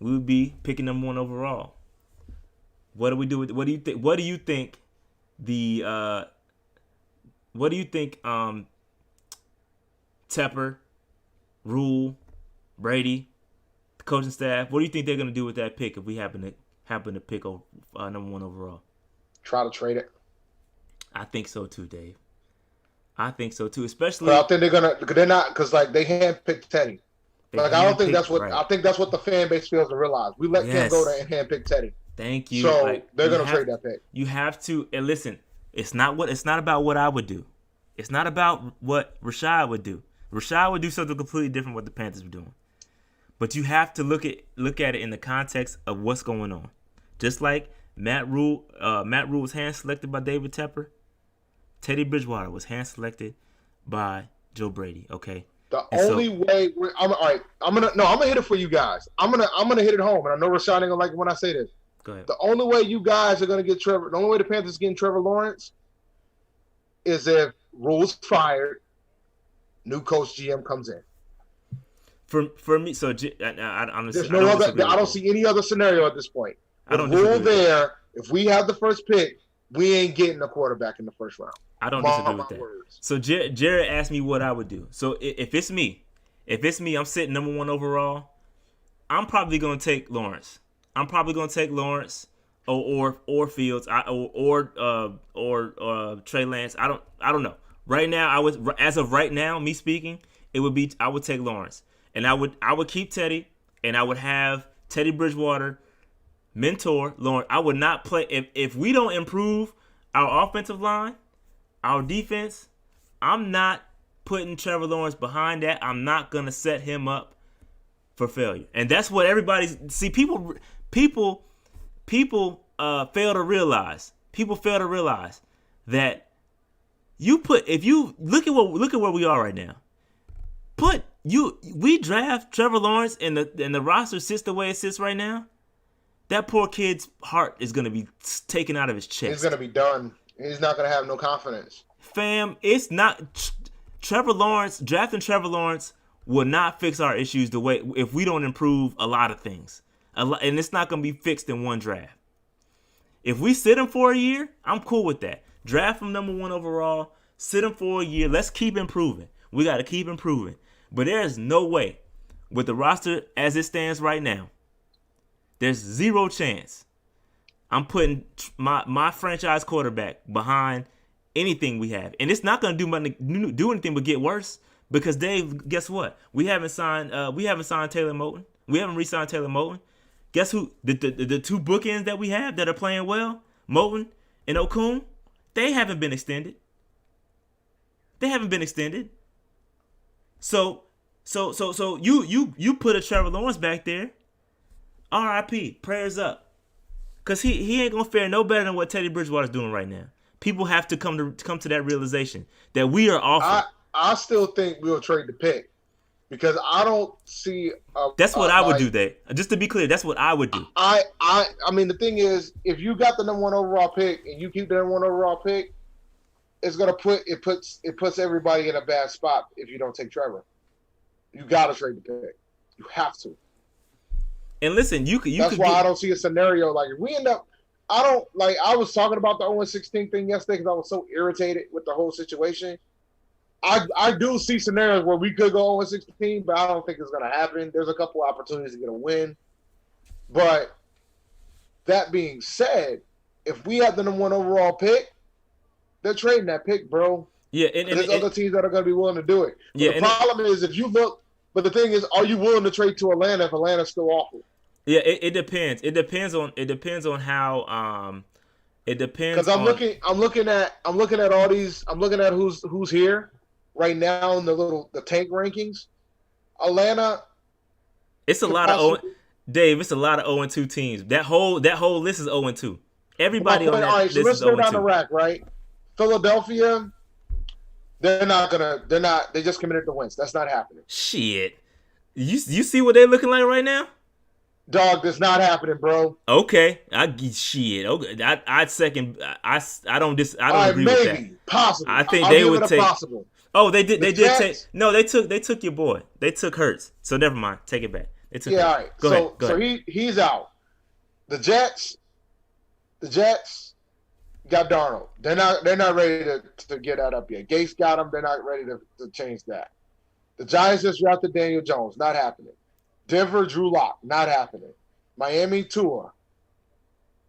we would be picking number 1 overall. What do we do with? What do you think? What do you think? Tepper, Rule, Brady, the coaching staff. What do you think they're gonna do with that pick if we happen to pick number 1 overall? Try to trade it. I think so too, Dave. I think so too, especially. But I think they're not, because like they handpicked Teddy. I don't think that's what right. I think that's what the fan base fails to realize. We let Cam go there and handpick Teddy. Thank you. So they're gonna trade that pick. You have to, and listen. It's not about what I would do. It's not about what Rashad would do. Rashad would do something completely different what the Panthers were doing. But you have to look at it in the context of what's going on. Just like Matt Rule was hand selected by David Tepper. Teddy Bridgewater was hand selected by Joe Brady. Okay. I'm gonna hit it for you guys. I'm gonna hit it home, and I know Rashad ain't gonna like it when I say this. Go ahead. The only way you guys are gonna get Trevor, the only way the Panthers getting Trevor Lawrence is if Rule's fired, new coach GM comes in. For me, so I don't see any other scenario at this point. With Rule there, if we have the first pick, we ain't getting a quarterback in the first round. I don't disagree with that. Words. So Jared asked me what I would do. So if it's me, I'm sitting number 1 overall. I'm probably gonna take Lawrence. Or Fields or Trey Lance. I don't know. Right now, as of right now, me speaking, I would take Lawrence, and I would keep Teddy, and I would have Teddy Bridgewater mentor Lawrence. I would not play if we don't improve our offensive line, our defense. I'm not putting Trevor Lawrence behind that. I'm not gonna set him up for failure, and that's what everybody see. People fail to realize. People fail to realize that if you look at where we are right now. We draft Trevor Lawrence and the roster sits the way it sits right now. That poor kid's heart is gonna be taken out of his chest. He's gonna be done. He's not gonna have no confidence. Fam, it's not drafting Trevor Lawrence will not fix our issues the way if we don't improve a lot of things. And it's not gonna be fixed in one draft. If we sit him for a year, I'm cool with that. Draft him number 1 overall, sit him for a year. Let's keep improving. We got to keep improving. But there's no way, with the roster as it stands right now, there's zero chance I'm putting my franchise quarterback behind anything we have. And it's not going to do anything but get worse because, Dave, guess what? We haven't signed Taylor Moton. We haven't re-signed Taylor Moton. Guess who? The two bookends that we have that are playing well, Moton and Okung, they haven't been extended. So you put a Trevor Lawrence back there. R.I.P. Prayers up. Cause he ain't gonna fare no better than what Teddy Bridgewater's doing right now. People have to come to that realization that we are awful. I still think we'll trade the pick because I don't see. That's what I would do, Dave. Just to be clear, that's what I would do. I mean, the thing is, if you got the number 1 overall pick and you keep the number 1 overall pick, it's gonna puts everybody in a bad spot if you don't take Trevor. You gotta trade the pick. You have to. And listen, That's why I don't see a scenario like if we end up. I was talking about the 0-16 thing yesterday because I was so irritated with the whole situation. I do see scenarios where we could go 0-16, but I don't think it's gonna happen. There's a couple opportunities to get a win, but that being said, if we have the number 1 overall pick, they're trading that pick, bro. Yeah, and there's other teams that are going to be willing to do it. Yeah, the problem is if you look, but the thing is, are you willing to trade to Atlanta if Atlanta's still awful? Yeah, it depends. It depends on how it depends. Because I'm looking at all these. I'm looking at who's here right now in the tank rankings. Atlanta. It's a lot of Dave. It's a lot of 0-2 teams. That whole list is 0-2. Everybody on that list is 0-2. Let's go down the rack, right? Philadelphia. They just committed to Wentz. That's not happening. Shit. You see what they're looking like right now? Dog, that's not happening, bro. Okay. Okay. I'd second. I don't agree with that. Possible. I think they would take. Possible. Oh, they did. They did take. No, they took your boy. They took Hurts. So never mind. Take it back. They took. Yeah. All right. Go ahead. So he's out. The Jets got Darnold. They're not ready to get that up yet. Gase got him. They're not ready to change that. The Giants just drafted Daniel Jones. Not happening. Denver, Drew Lock. Not happening. Miami, Tua.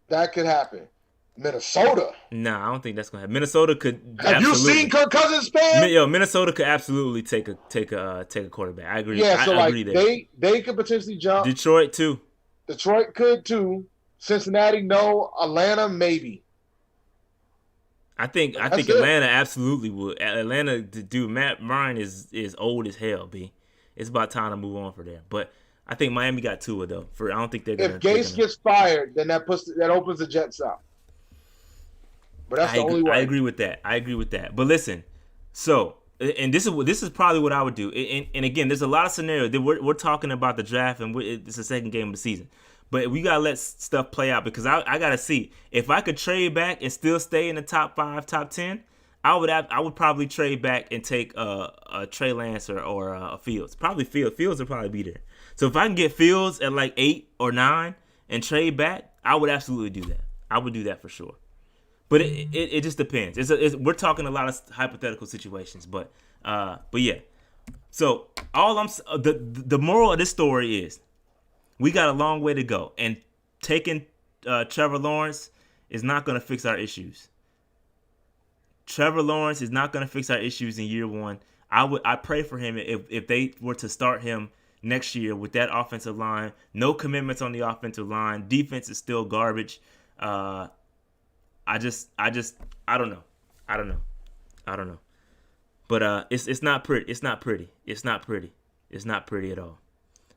That could happen. Minnesota. Nah, I don't think that's gonna happen. Minnesota could. Have you seen Kirk Cousins, man? Minnesota could absolutely take a quarterback. I agree. Yeah, so I agree there. They could potentially jump. Detroit too. Detroit could too. Cincinnati, no. Atlanta, maybe. I think Atlanta absolutely would. Atlanta, dude, Matt Ryan is old as hell, B. It's about time to move on for them. But I think Miami got Tua though. I don't think they're gonna. If Gase gets fired, then that opens the Jets up. But that's the only way. I agree with that. But listen, so and this is probably what I would do. And again, there's a lot of scenarios. We're talking about the draft, and it's the second game of the season. But we gotta let stuff play out because I gotta see if I could trade back and still stay in the top 5, top 10. I would probably trade back and take a Trey Lance or a Fields. Probably Fields would probably be there. So if I can get Fields at like 8 or 9 and trade back, I would absolutely do that. I would do that for sure. But it just depends. We're talking a lot of hypothetical situations, but yeah. So the moral of this story is we got a long way to go, and taking Trevor Lawrence is not going to fix our issues. Trevor Lawrence is not going to fix our issues in year one. I pray for him if they were to start him next year with that offensive line. No commitments on the offensive line. Defense is still garbage. I don't know. But it's not pretty. It's not pretty at all.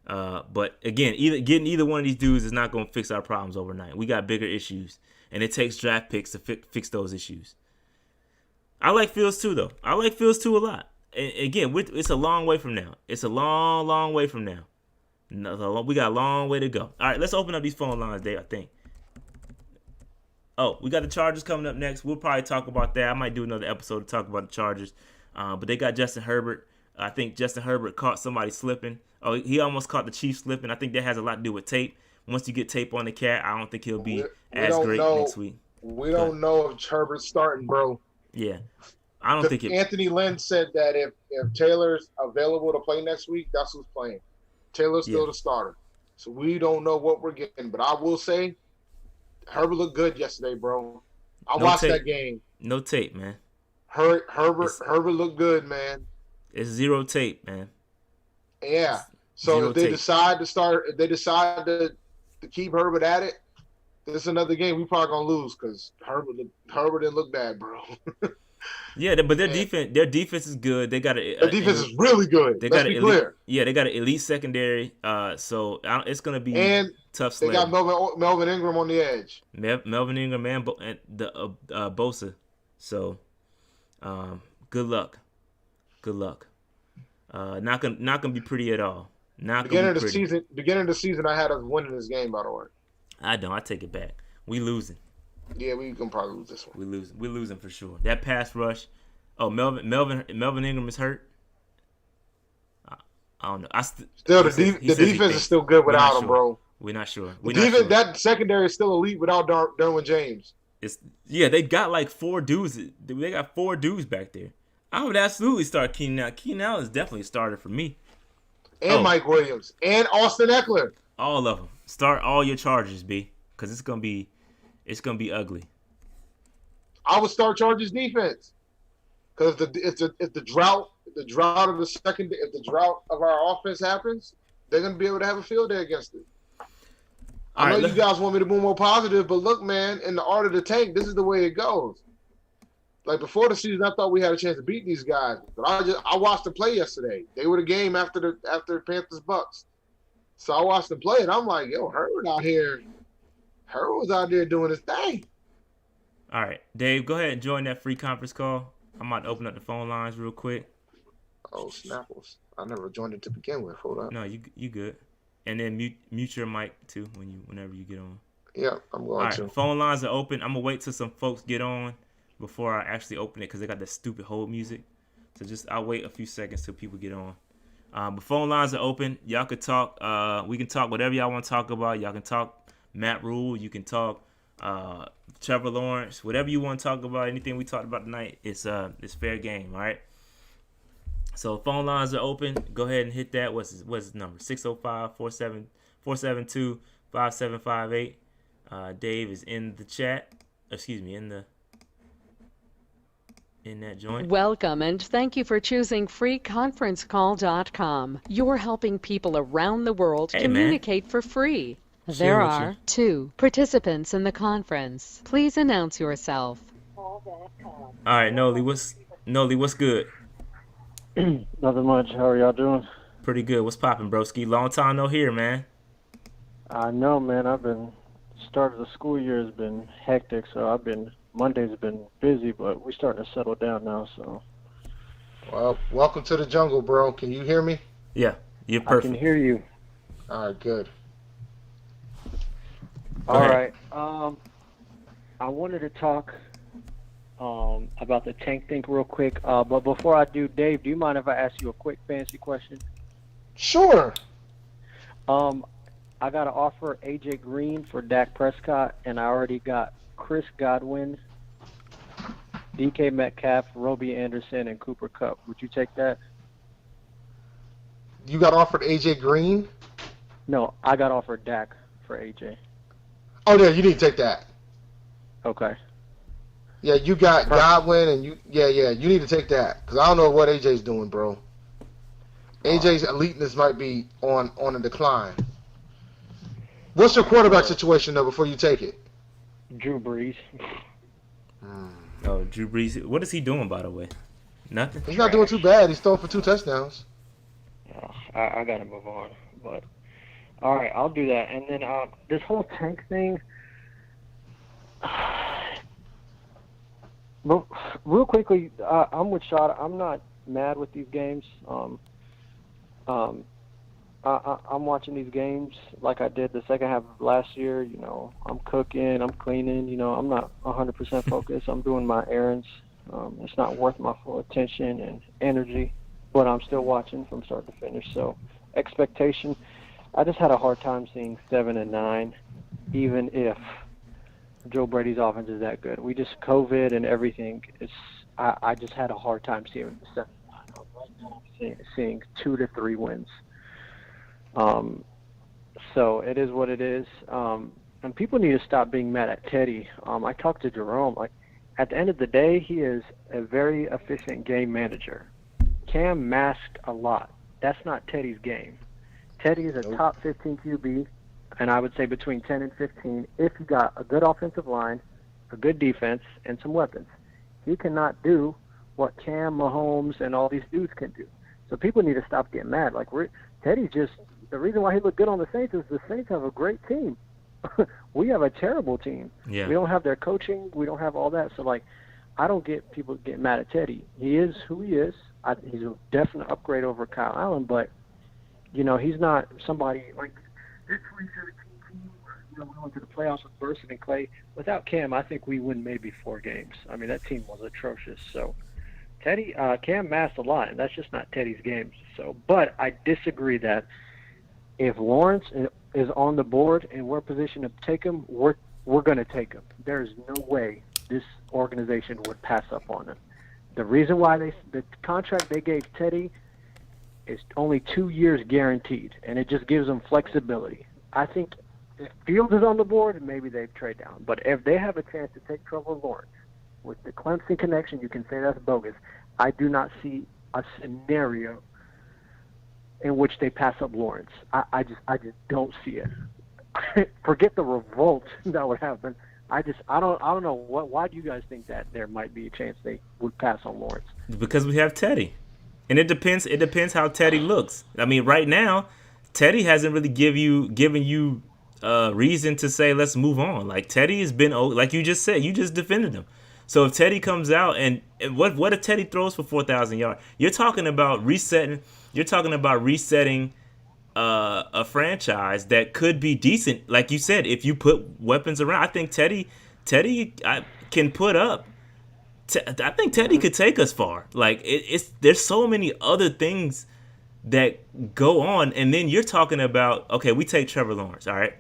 But again, getting either one of these dudes is not going to fix our problems overnight. We got bigger issues, and it takes draft picks to fix those issues. I like Fields too, though. I like Fields too a lot. And again, it's a long way from now. It's a long, long way from now. We got a long way to go. All right, let's open up these phone lines, Dave, I think. Oh, we got the Chargers coming up next. We'll probably talk about that. I might do another episode to talk about the Chargers. But they got Justin Herbert. I think Justin Herbert caught somebody slipping. Oh, he almost caught the Chiefs slipping. I think that has a lot to do with tape. Once you get tape on the cat, I don't think he'll be as great next week. We don't know if Herbert's starting, bro. Yeah. I don't think it. Anthony Lynn said that if Taylor's available to play next week, that's who's playing. Taylor's still the starter. So we don't know what we're getting. But I will say, Herbert looked good yesterday, bro. I watched that game. No tape, man. Herbert looked good, man. It's zero tape, man. Yeah. So if they decide to keep Herbert at it, this is another game we probably gonna lose because Herbert didn't look bad, bro. Yeah, but their defense is good. They got their defense is really good. Let's be clear. Yeah, they got an elite secondary. So it's gonna be tough sledding. They got Melvin Ingram on the edge. Melvin Ingram and the Bosa. So, good luck. Good luck. Not gonna be pretty at all. Beginning of the season, I had us winning this game. By the way, I don't. I take it back. We losing. Yeah, we can probably lose this one. We're losing for sure. That pass rush. Oh, Melvin Ingram is hurt. I don't know. The defense is still good without him, bro. We're not sure. That secondary is still elite without Derwin James. They got like 4 dudes. They got 4 dudes back there. I would absolutely start Keenan Allen. Keenan Allen is definitely a starter for me. And Mike Williams and Austin Eckler. All of them. Start all your Chargers, B, because it's gonna be ugly. I would start Chargers defense because if the drought of the second, if the drought of our offense happens, they're gonna be able to have a field day against it. I know you guys want me to be more positive, but look, man, in the art of the tank, this is the way it goes. Like before the season, I thought we had a chance to beat these guys, but I watched them play yesterday. They were the game after Panthers Bucs, so I watched them play, and I'm like, yo, Herbert was out there doing his thing. All right, Dave, go ahead and join that free conference call. I'm about to open up the phone lines real quick. Oh, Snapples! I never joined it to begin with. Hold up. No, you good. And then mute your mic too whenever you get on. Yeah, I'm going to. All right, phone lines are open. I'm gonna wait till some folks get on before I actually open it because they got that stupid hold music. So I'll wait a few seconds till people get on. But phone lines are open. Y'all could talk. We can talk whatever y'all want to talk about. Y'all can talk Matt Rule. You can talk Trevor Lawrence. Whatever you want to talk about. Anything we talked about tonight, it's fair game. All right. So phone lines are open. Go ahead and hit that. What's his number? 605-472-5758. Dave is in the chat. Excuse me, in that joint. Welcome and thank you for choosing freeconferencecall.com. You're helping people around the world communicate for free. There are 2 participants in the conference. Please announce yourself. All right, Noli, what's good? Nothing much. How are y'all doing? Pretty good. What's poppin', broski? Long time no here, man. I know, man. Start of the school year has been hectic, so Mondays have been busy, but we're starting to settle down now, so. Well, welcome to the jungle, bro. Can you hear me? Yeah, you're perfect. I can hear you. All right, good. All right. I wanted to talk about the tank thing real quick, but before I do, Dave, do you mind if I ask you a quick fancy question? Sure. I got to offer AJ Green for Dak Prescott, and I already got Chris Godwin, DK Metcalf, Robbie Anderson, and Cooper Kupp. Would you take that? You got offered AJ Green? No, I got offered Dak for AJ. Oh, yeah, you need to take that. Okay. Yeah, you got Godwin, and you need to take that because I don't know what AJ's doing, bro. AJ's eliteness might be on a decline. What's your quarterback situation though? Before you take it, Drew Brees. Oh, Drew Brees. What is he doing, by the way? Nothing. He's not doing too bad. He's throwing for 2 touchdowns. I gotta move on. But all right, I'll do that. And then this whole tank thing. But real quickly, I'm with Shad. I'm not mad with these games. I'm watching these games like I did the second half of last year. You know, I'm cooking, I'm cleaning. You know, I'm not 100% focused. I'm doing my errands. It's not worth my full attention and energy, but I'm still watching from start to finish. So, expectation. I just had a hard time seeing 7-9, even if Joe Brady's offense is that good. We just COVID and everything. I just had a hard time seeing 7-9. Right now, I'm seeing 2 to 3 wins. So it is what it is. And people need to stop being mad at Teddy. I talked to Jerome. Like, at the end of the day, he is a very efficient game manager. Cam masked a lot. That's not Teddy's game. Teddy is a top 15 QB, and I would say between 10 and 15 if you got a good offensive line, a good defense, and some weapons. He cannot do what Cam, Mahomes, and all these dudes can do. So people need to stop getting mad. Like, Teddy just – the reason why he looked good on the Saints is the Saints have a great team. We have a terrible team. Yeah. We don't have their coaching. We don't have all that. So, like, I don't get people getting mad at Teddy. He is who he is. He's a definite upgrade over Kyle Allen, but, you know, he's not somebody like this 2017 team where, you know, we went to the playoffs with Burson and Clay. Without Cam, I think we win maybe 4 games. I mean, that team was atrocious. So, Cam masked a lot, and that's just not Teddy's game. So, but I disagree that if Lawrence is on the board and we're positioned to take him, we're going to take him. There's no way this organization would pass up on him. The reason why the contract they gave Teddy is only 2 years guaranteed, and it just gives them flexibility. I think if Fields is on the board, maybe they'd trade down. But if they have a chance to take Trevor Lawrence with the Clemson connection, you can say that's bogus. I do not see a scenario in which they pass up Lawrence. I just don't see it. Forget the revolt that would happen. I don't know why do you guys think that there might be a chance they would pass on Lawrence? Because we have Teddy. And it depends how Teddy looks. I mean, right now, Teddy hasn't really given you reason to say let's move on. Like, Teddy has been, like you just said, you just defended him. So if Teddy comes out and what if Teddy throws for 4,000 yards? You're talking about resetting. You're talking about resetting a franchise that could be decent, like you said, if you put weapons around. I think Teddy can put up. I think Teddy could take us far. Like, there's so many other things that go on, and then you're talking about, okay, we take Trevor Lawrence, all right,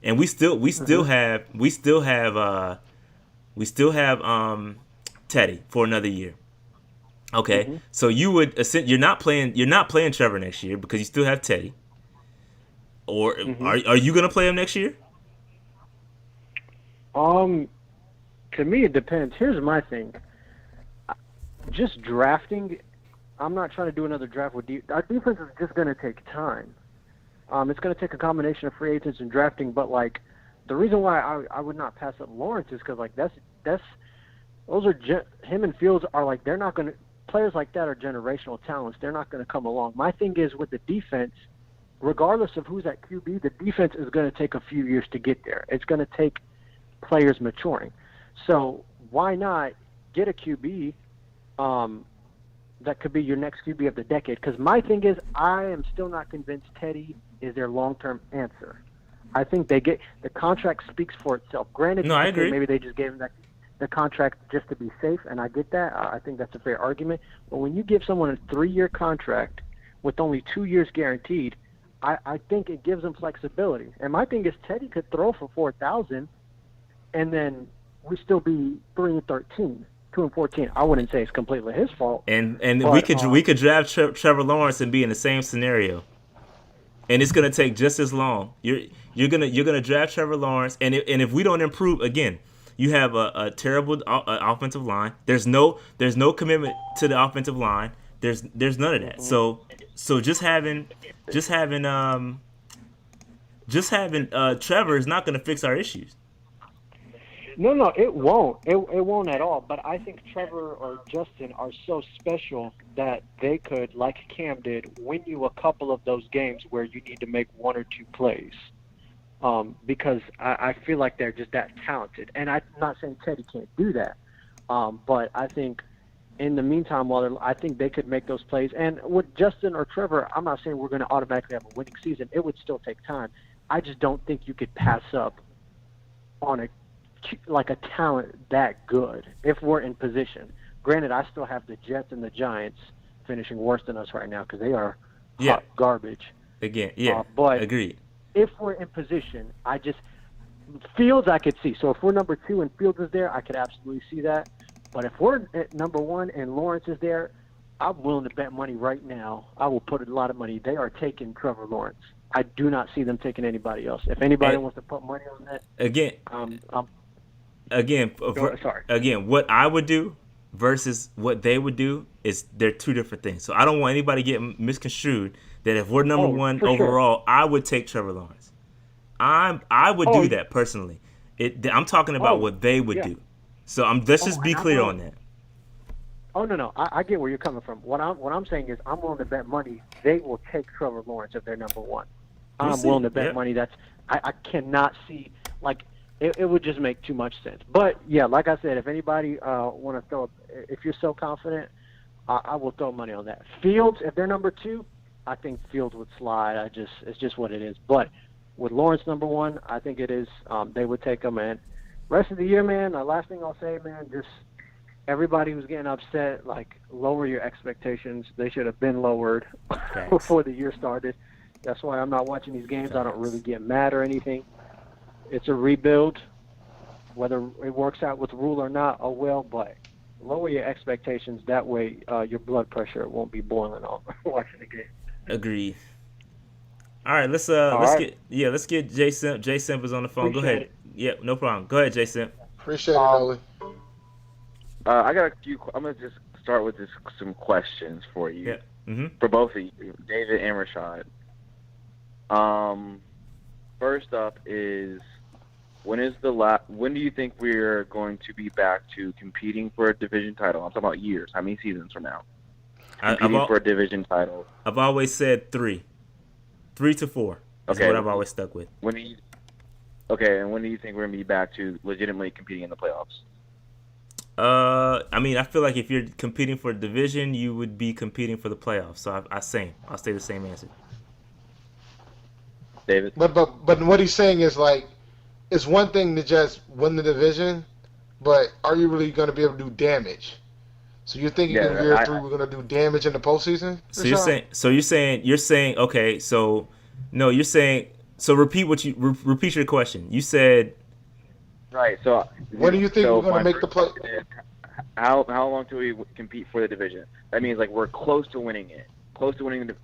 and we still have Teddy for another year. Okay, so you're not playing Trevor next year because you still have Teddy. Or are you gonna play him next year? To me, it depends. Here's my thing. Just drafting, I'm not trying to do another draft with our defense is just going to take time. It's going to take a combination of free agents and drafting, but, like, the reason why I would not pass up Lawrence is because, like, him and Fields are, like, they're not going to – players like that are generational talents. They're not going to come along. My thing is with the defense, regardless of who's at QB, the defense is going to take a few years to get there. It's going to take players maturing. So why not get a QB that could be your next QB of the decade? Because my thing is, I am still not convinced Teddy is their long-term answer. I think the contract speaks for itself. Granted, no, I agree. Maybe they just gave him the contract just to be safe, and I get that. I think that's a fair argument. But when you give someone a 3-year contract with only 2 years guaranteed, I think it gives them flexibility. And my thing is, Teddy could throw for 4,000, and then we still be 3-13. 2-14. I wouldn't say it's completely his fault. And we could draft Trevor Lawrence and be in the same scenario, and it's gonna take just as long. You're gonna draft Trevor Lawrence, and if we don't improve again, you have a terrible offensive line. There's no commitment to the offensive line. There's none of that. So just having Trevor is not gonna fix our issues. No, it won't. It won't at all. But I think Trevor or Justin are so special that they could, like Cam did, win you a couple of those games where you need to make one or two plays. Because I feel like they're just that talented. And I'm not saying Teddy can't do that. But I think in the meantime, I think they could make those plays. And with Justin or Trevor, I'm not saying we're going to automatically have a winning season. It would still take time. I just don't think you could pass up on a talent that good if we're in position. Granted, I still have the Jets and the Giants finishing worse than us right now because they are hot garbage. Again, but agreed. If we're in position, Fields I could see. So if we're number 2 and Fields is there, I could absolutely see that. But if we're at number 1 and Lawrence is there, I'm willing to bet money right now. I will put a lot of money. They are taking Trevor Lawrence. I do not see them taking anybody else. If anybody wants to put money on that, Again, what I would do versus what they would do is they're two different things. So I don't want anybody getting misconstrued that if we're number 1 overall, I would take Trevor Lawrence. I would do that personally. I'm talking about what they would do. So let's just be clear on that. Oh no, I get where you're coming from. What I'm saying is I'm willing to bet money they will take Trevor Lawrence if they're number 1. I'm willing to bet money I cannot see it would just make too much sense. But yeah, like I said, if anybody want to if you're so confident, I will throw money on that. Fields, if they're number 2, I think Fields would slide. It's just what it is. But with Lawrence number 1, I think it is. They would take him. And rest of the year, man. The last thing I'll say, man, just everybody who's getting upset, lower your expectations. They should have been lowered before the year started. That's why I'm not watching these games. I don't really get mad or anything. It's a rebuild. Whether it works out with Rule or not, oh well, but lower your expectations. That way your blood pressure won't be boiling on watching the game. Agreed. All right, let's get Jay Simp. Jay Simp is on the phone. Appreciate Go ahead. It. Yeah, no problem. Go ahead, Jay Simp. Appreciate it, Oli. I got a few. I'm gonna just start with some questions for you. Yeah. For both of you, David and Rashad. First up is when do you think we're going to be back to competing for a division title? I'm talking about years. How many seasons from now? Competing for a division title. I've always said 3 to 4. That's what I've always stuck with. And when do you think we're gonna be back to legitimately competing in the playoffs? I feel like if you're competing for a division, you would be competing for the playoffs. So I'll stay the same answer. David? But what he's saying is it's one thing to just win the division, but are you really going to be able to do damage? So you're thinking in year 3 we're going to do damage in the postseason? So you're saying okay. So no, you're saying so. Repeat your question. You said right. So when do you think we're going to make the play? How long do we compete for the division? That means we're close to winning it,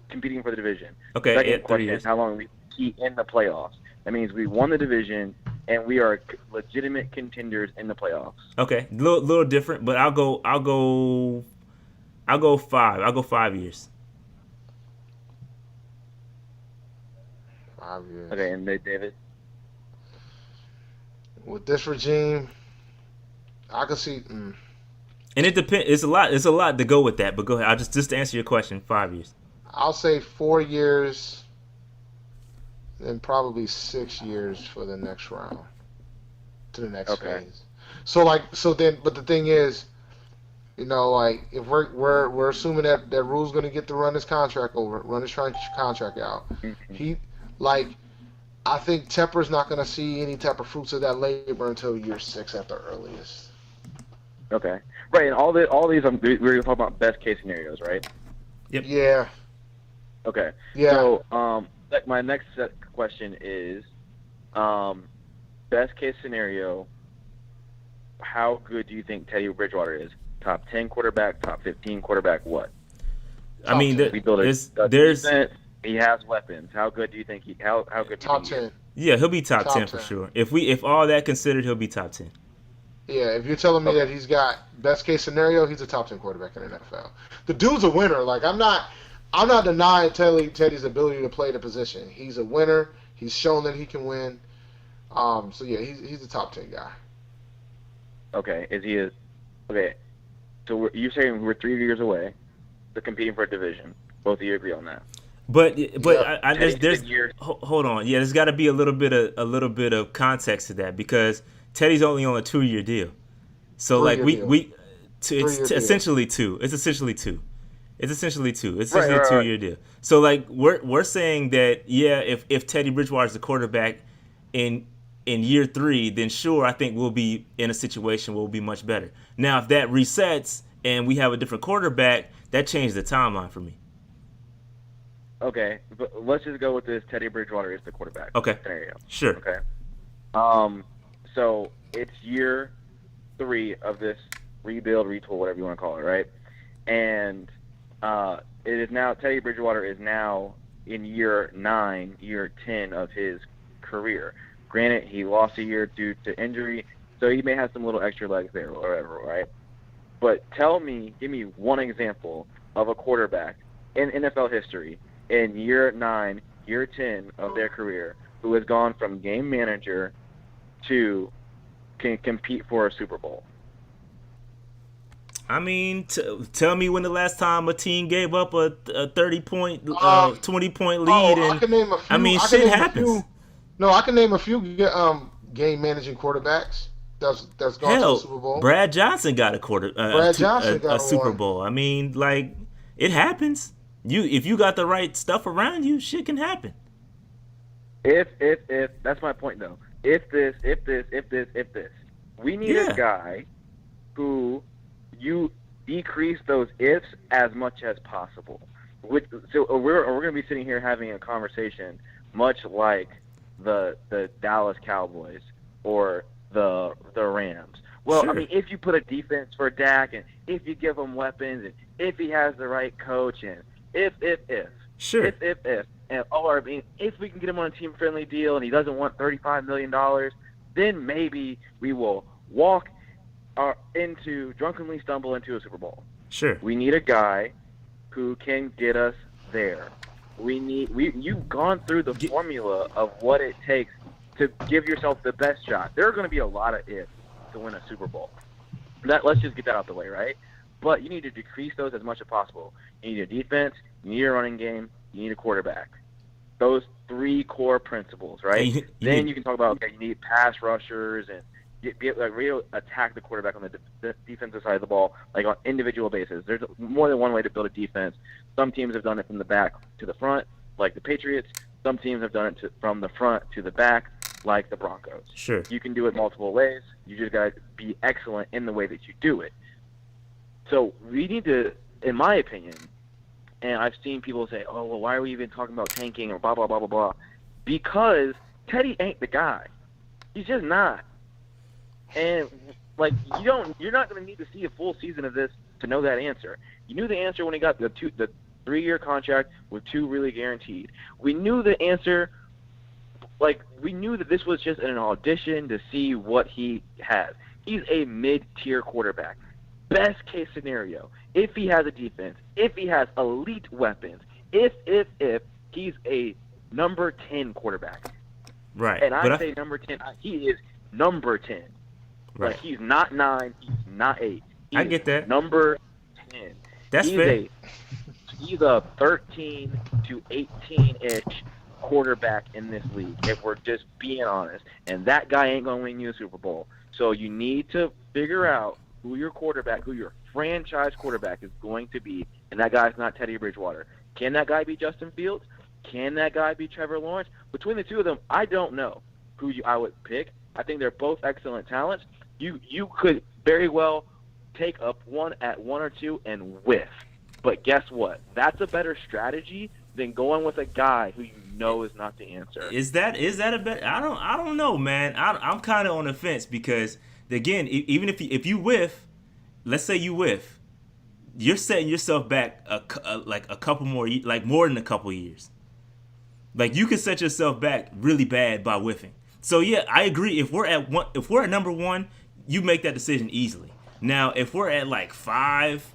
competing for the division. Okay. Second question is how long we compete in the playoffs. That means we won the division and we are legitimate contenders in the playoffs. Okay, little different, but I'll go 5. I'll go 5 years. 5 years. Okay, and David? With this regime, I can see. And it depends. It's a lot to go with that. But go ahead. I'll just to answer your question. 5 years. I'll say 4 years. Then probably 6 years for the next round, to the next phase. But the thing is, if we're assuming that Rule's going to get to run his contract out, mm-hmm. I think Tepper's not going to see any type of fruits of that labor until year 6 at the earliest. Okay, right, and all these we're talking about best case scenarios, right? Yep. Yeah. Okay. Yeah. So, my next question is, best case scenario, how good do you think Teddy Bridgewater is? Top 10 quarterback, top 15 quarterback, what? He has weapons. How good do you think how good? Top 10. Yeah, he'll be top 10 for sure. If all that considered, he'll be top 10. Yeah, if you're telling me that he's got best case scenario, he's a top 10 quarterback in the NFL. The dude's a winner. I'm not denying Teddy's ability to play the position. He's a winner. He's shown that he can win. He's a top 10 guy. Okay, okay? So you're saying we're 3 years away to competing for a division. Both of you agree on that? But hold on. Yeah, there's got to be a little bit of context to that because Teddy's only on a 2-year deal. So like it's essentially two. It's essentially two. It's essentially a 2-year deal. So like we're saying that if Teddy Bridgewater is the quarterback in year 3, then sure, I think we'll be in a situation where we'll be much better. Now if that resets and we have a different quarterback, that changed the timeline for me. Okay, but let's just go with this. Teddy Bridgewater is the quarterback scenario. Sure. Okay. So it's year 3 of this rebuild, retool, whatever you want to call it, right? And it is now Teddy Bridgewater is now in year 9, year 10 of his career. Granted, he lost a year due to injury, so he may have some little extra legs there or whatever, right? But give me one example of a quarterback in NFL history in year 9, year 10 of their career who has gone from game manager to can compete for a Super Bowl. I mean, tell me when the last time a team gave up a 30-point, 20-point lead. I can name a few. I mean, shit happens. I can name a few game managing quarterbacks that's gone to the Super Bowl. Brad Johnson got a Super Bowl. I mean, like, it happens. If you got the right stuff around you, shit can happen. If that's my point though. If this, we need a guy who you decrease those ifs as much as possible. So we're going to be sitting here having a conversation much like the Dallas Cowboys or the Rams. Well, sure. I mean, if you put a defense for Dak and if you give him weapons and if he has the right coach and if. Sure. If. And I mean, if we can get him on a team-friendly deal and he doesn't want $35 million, then maybe we will drunkenly stumble into a Super Bowl. Sure. We need a guy who can get us there. You've gone through the formula of what it takes to give yourself the best shot. There are going to be a lot of ifs to win a Super Bowl. Let's just get that out the way, right? But you need to decrease those as much as possible. You need a defense, you need a running game, you need a quarterback. Those 3 core principles, right? Then you can talk about, you need pass rushers and really attack the quarterback on the defensive side of the ball, like on individual basis. There's more than one way to build a defense. Some teams have done it from the back to the front, like the Patriots. Some teams have done it from the front to the back, like the Broncos. Sure. You can do it multiple ways. You just got to be excellent in the way that you do it. So we need to, in my opinion, and I've seen people say, oh, well, why are we even talking about tanking or blah, blah, blah, blah, blah? Because Teddy ain't the guy. He's just not. And, like, you're not going to need to see a full season of this to know that answer. You knew the answer when he got the 3-year contract with 2 really guaranteed. We knew the answer, we knew that this was just an audition to see what he has. He's a mid-tier quarterback. Best case scenario, if he has a defense, if he has elite weapons, if he's a number 10 quarterback. Right. And I say number 10, he is number 10. Right. Like, he's not 9, he's not 8. I get that. Number 10. That's fair. He's a 13 to 18-ish quarterback in this league, if we're just being honest. And that guy ain't going to win you a Super Bowl. So you need to figure out who your franchise quarterback is going to be, and that guy's not Teddy Bridgewater. Can that guy be Justin Fields? Can that guy be Trevor Lawrence? Between the two of them, I don't know who I would pick. I think they're both excellent talents. You could very well take up one at 1 or 2 and whiff. But guess what? That's a better strategy than going with a guy who you know is not the answer. Is that a better? I don't know, man. I'm kind of on the fence because, again, even if you whiff, let's say you whiff, you're setting yourself back a couple more, like more than a couple years. Like, you can set yourself back really bad by whiffing. So yeah, I agree. If we're at number 1, you make that decision easily. Now, if we're at like 5,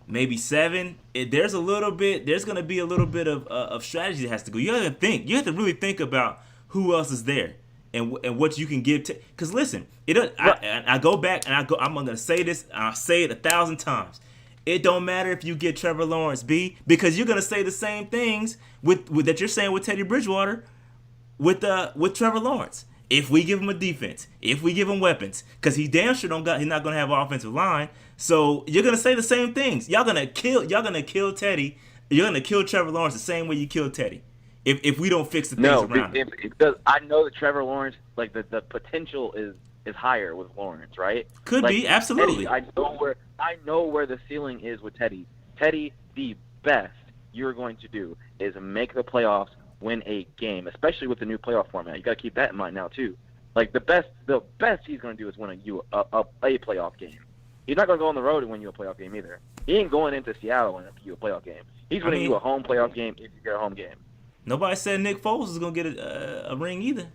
maybe 7, there's going to be a little bit of strategy that has to go. You have to really think about who else is there. and what you can give to. Because listen, I go back and I'm gonna say this. I'll say it 1,000 times. It don't matter if you get Trevor Lawrence, because you're gonna say the same things with that you're saying with Teddy Bridgewater, with Trevor Lawrence. If we give him a defense, if we give him weapons, because he damn sure he's not gonna have an offensive line. So you're gonna say the same things. Y'all gonna kill Teddy. You're gonna kill Trevor Lawrence the same way you killed Teddy. If we don't fix the things around him. Because I know that Trevor Lawrence, like the potential is higher with Lawrence, right? Could like, be, absolutely. Teddy, I know where the ceiling is with Teddy. Teddy, the best you're going to do is make the playoffs, win a game, especially with the new playoff format. You got to keep that in mind now too. Like the best he's going to do is win a playoff game. He's not going to go on the road and win you a playoff game either. He ain't going into Seattle and win you a playoff game. He's winning you a home playoff game if you get a home game. Nobody said Nick Foles was going to get a ring either.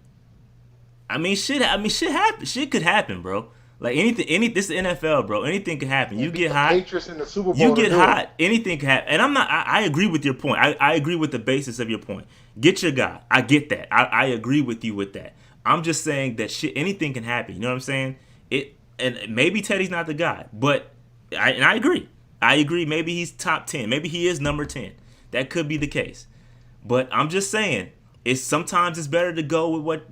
Shit happen. Shit could happen, bro. Like anything. This is NFL, bro. Anything can happen. You get hot. Patriots in the Super Bowl. You get hot. Anything can happen. And I agree with your point. I agree with the basis of your point. Get your guy. I get that. I agree with you with that. I'm just saying that anything can happen. You know what I'm saying? And maybe Teddy's not the guy, but I agree. I agree. Maybe he's top 10. Maybe he is number 10. That could be the case. But I'm just saying, sometimes it's better to go with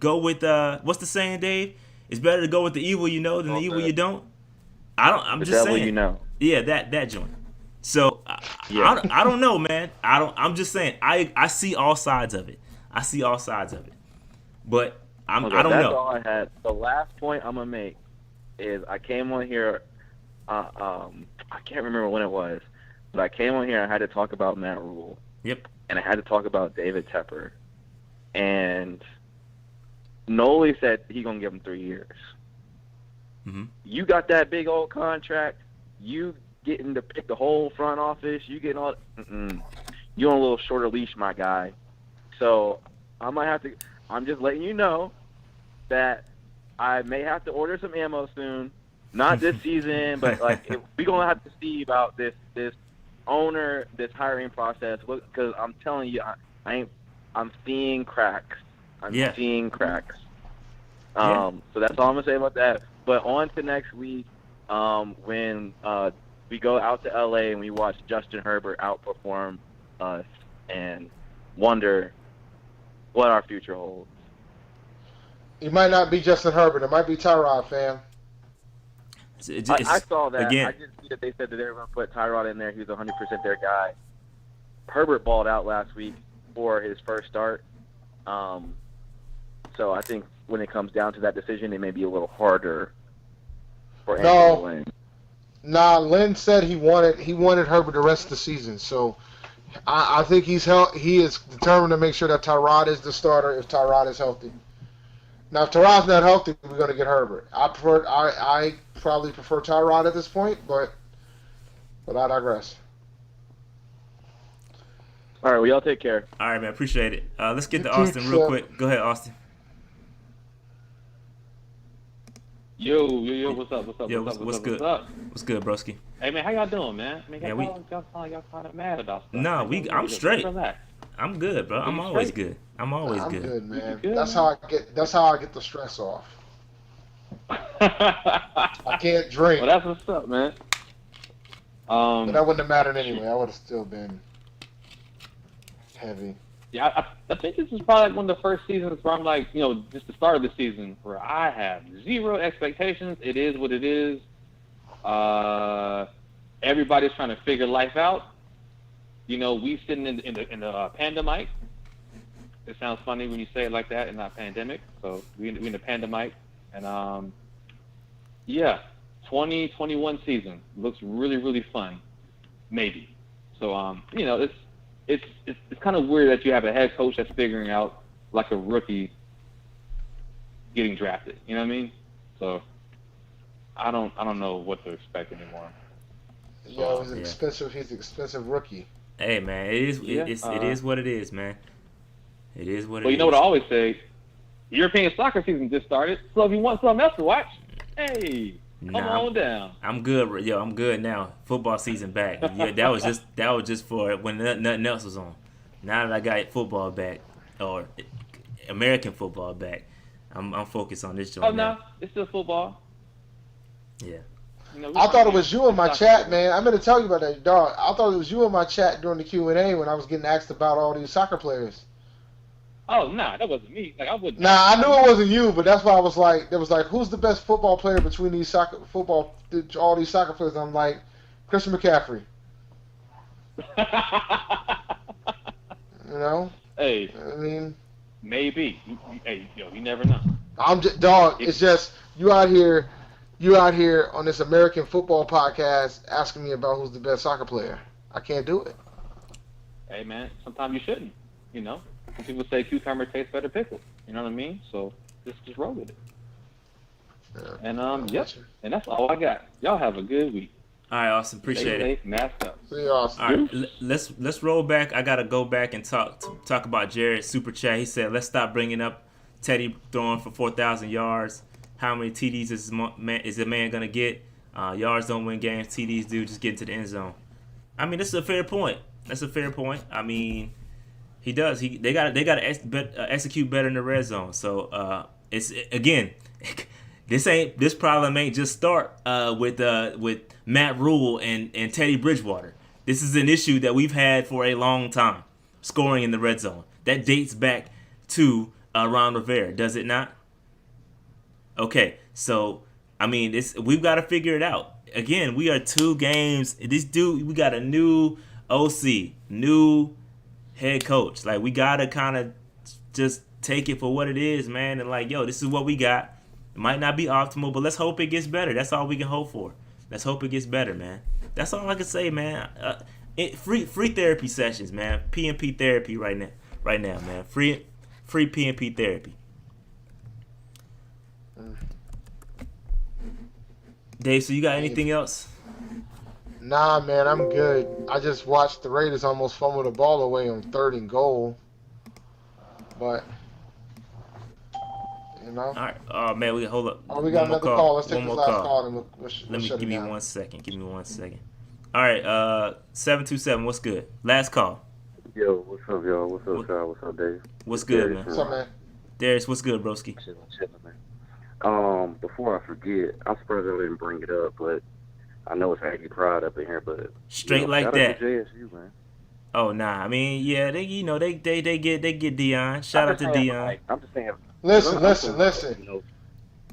what's the saying, Dave? It's better to go with the evil you know than the evil you don't. I'm just saying. You know. Yeah, that joint. So I don't know, man. I'm just saying. I see all sides of it. But I don't know. That's all I had. The last point I'm gonna make is I came on here. I can't remember when it was, but I came on here. I had to talk about Matt Rule. Yep. And I had to talk about David Tepper. And Noli said he's going to give him 3 years. Mm-hmm. You got that big old contract. You getting to pick the whole front office. You getting all. You on a little shorter leash, my guy. So I might have to. I'm just letting you know that I may have to order some ammo soon. Not this season, but we're gonna have to see about this owner, this hiring process. Because I'm telling you, I'm seeing cracks. Seeing cracks. So that's all I'm gonna say about that. But on to next week, when we go out to LA and we watch Justin Herbert outperform us and wonder what our future holds. It might not be Justin Herbert. It might be Tyrod, fam. I saw that. Again. I did see that they said that they were going to put Tyrod in there. He was 100% their guy. Herbert balled out last week for his first start. So I think when it comes down to that decision, it may be a little harder for Anthony Lynn. Nah, Lynn said he wanted Herbert the rest of the season. So I think he is determined to make sure that Tyrod is the starter if Tyrod is healthy. Now, if Tyrod's not healthy, we're going to get Herbert. I probably prefer Tyrod at this point, but I digress. All right, well, y'all take care. All right, man. Appreciate it. Let's get to Austin real quick. Go ahead, Austin. Yo, what's up? What's good? What's good, broski? Hey, man, how y'all doing, man? Y'all sound like y'all kind of mad about stuff. No, I'm straight. I'm good, bro. I'm always good. I'm good, man. That's how I get the stress off. I can't drink. Well, that's what's up, man. But that wouldn't have mattered anyway. I would have still been heavy. Yeah, I think this is probably like one of the first seasons where I'm like, just the start of the season where I have zero expectations. It is what it is. Everybody's trying to figure life out. We sitting in the pandemic. It sounds funny when you say it like that and not pandemic. So we in the pandemic, and 2021 season looks really, really fun. Maybe. So it's kind of weird that you have a head coach that's figuring out like a rookie getting drafted. You know what I mean? So I don't know what to expect anymore. So, he's an expensive rookie. Hey, man, it is what it is, man. It is what it is. Well, you know what I always say? European soccer season just started, so if you want something else to watch, hey, come on down. I'm good, I'm good now. Football season back. Yeah, that was just for when nothing else was on. Now that I got football back, or American football back, I'm focused on this joint. Oh no, it's still football. Yeah. I thought it was you in my chat, man. I'm going to tell you about that, dog. I thought it was you in my chat during the Q&A when I was getting asked about all these soccer players. Oh, nah, that wasn't me. Like I wouldn't. Nah, I knew it wasn't you, but that's why I was like, there was like, who's the best football player between these all these soccer players? I'm like, Christian McCaffrey. You know? Hey. I mean, maybe. Hey, you never know. I'm just, dog. It's just you out here on this American football podcast asking me about who's the best soccer player. I can't do it. Hey, man, sometimes you shouldn't. You know, some people say cucumber tastes better pickle. You know what I mean? So just roll with it. Yeah. And yep. And that's all I got. Y'all have a good week. All right, Austin. Appreciate it. Masked up. See you, Austin. All right, let's roll back. I gotta go back and talk about Jared Super Chat. He said, let's stop bringing up Teddy throwing for 4,000 yards. How many TDs is a man gonna get? Yards don't win games. TDs do. Just get into the end zone. I mean, that's a fair point. I mean, he does. They gotta execute better in the red zone. So it's again, this problem ain't just start with Matt Rule and Teddy Bridgewater. This is an issue that we've had for a long time. Scoring in the red zone that dates back to Ron Rivera, does it not? Okay, so I mean, we've got to figure it out. Again, we are 2 games. We got a new OC, new head coach. Like, we gotta kind of just take it for what it is, man. And like, yo, this is what we got. It might not be optimal, but let's hope it gets better. That's all we can hope for. Let's hope it gets better, man. That's all I can say, man. Free therapy sessions, man. PNP therapy right now, man. Free PNP therapy. Dave, so you got anything else? Nah, man, I'm good. I just watched the Raiders almost fumble the ball away on 3rd and goal. But, you know. All right. Oh, man, hold up. Oh, we got another call. Let's take this last call. And Let me give me 1 second. Give me 1 second. All right. 727. What's good? Last call. Yo, what's up, y'all? What's up, Sean? What's up, Dave? What's good, man? What's up, man? Darius, what's good, broski? Chilling, man. Before I forget, I'm surprised I didn't bring it up, but I know it's Aggie Pride up in here, but straight like shout that. Out to JSU, man. Oh nah, I mean, yeah, they get Dion. Shout out to Dion. Like, I'm just saying. Listen. You know,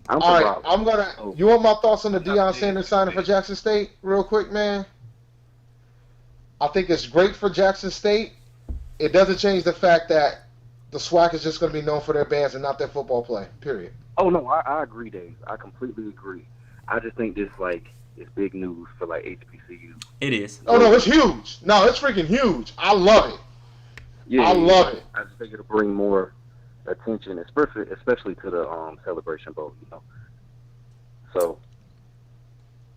all right, I'm gonna. You want my thoughts on the Deion Sanders signing for Jackson State, real quick, man? I think it's great for Jackson State. It doesn't change the fact that the SWAC is just going to be known for their bands and not their football play. Period. Oh no, I agree, Dave. I completely agree. I just think this it's big news for HBCU. It is. Oh no, it's huge. No, it's freaking huge. I love it. Yeah, I love it. I just think it'll bring more attention, especially to the Celebration Bowl. You know. So.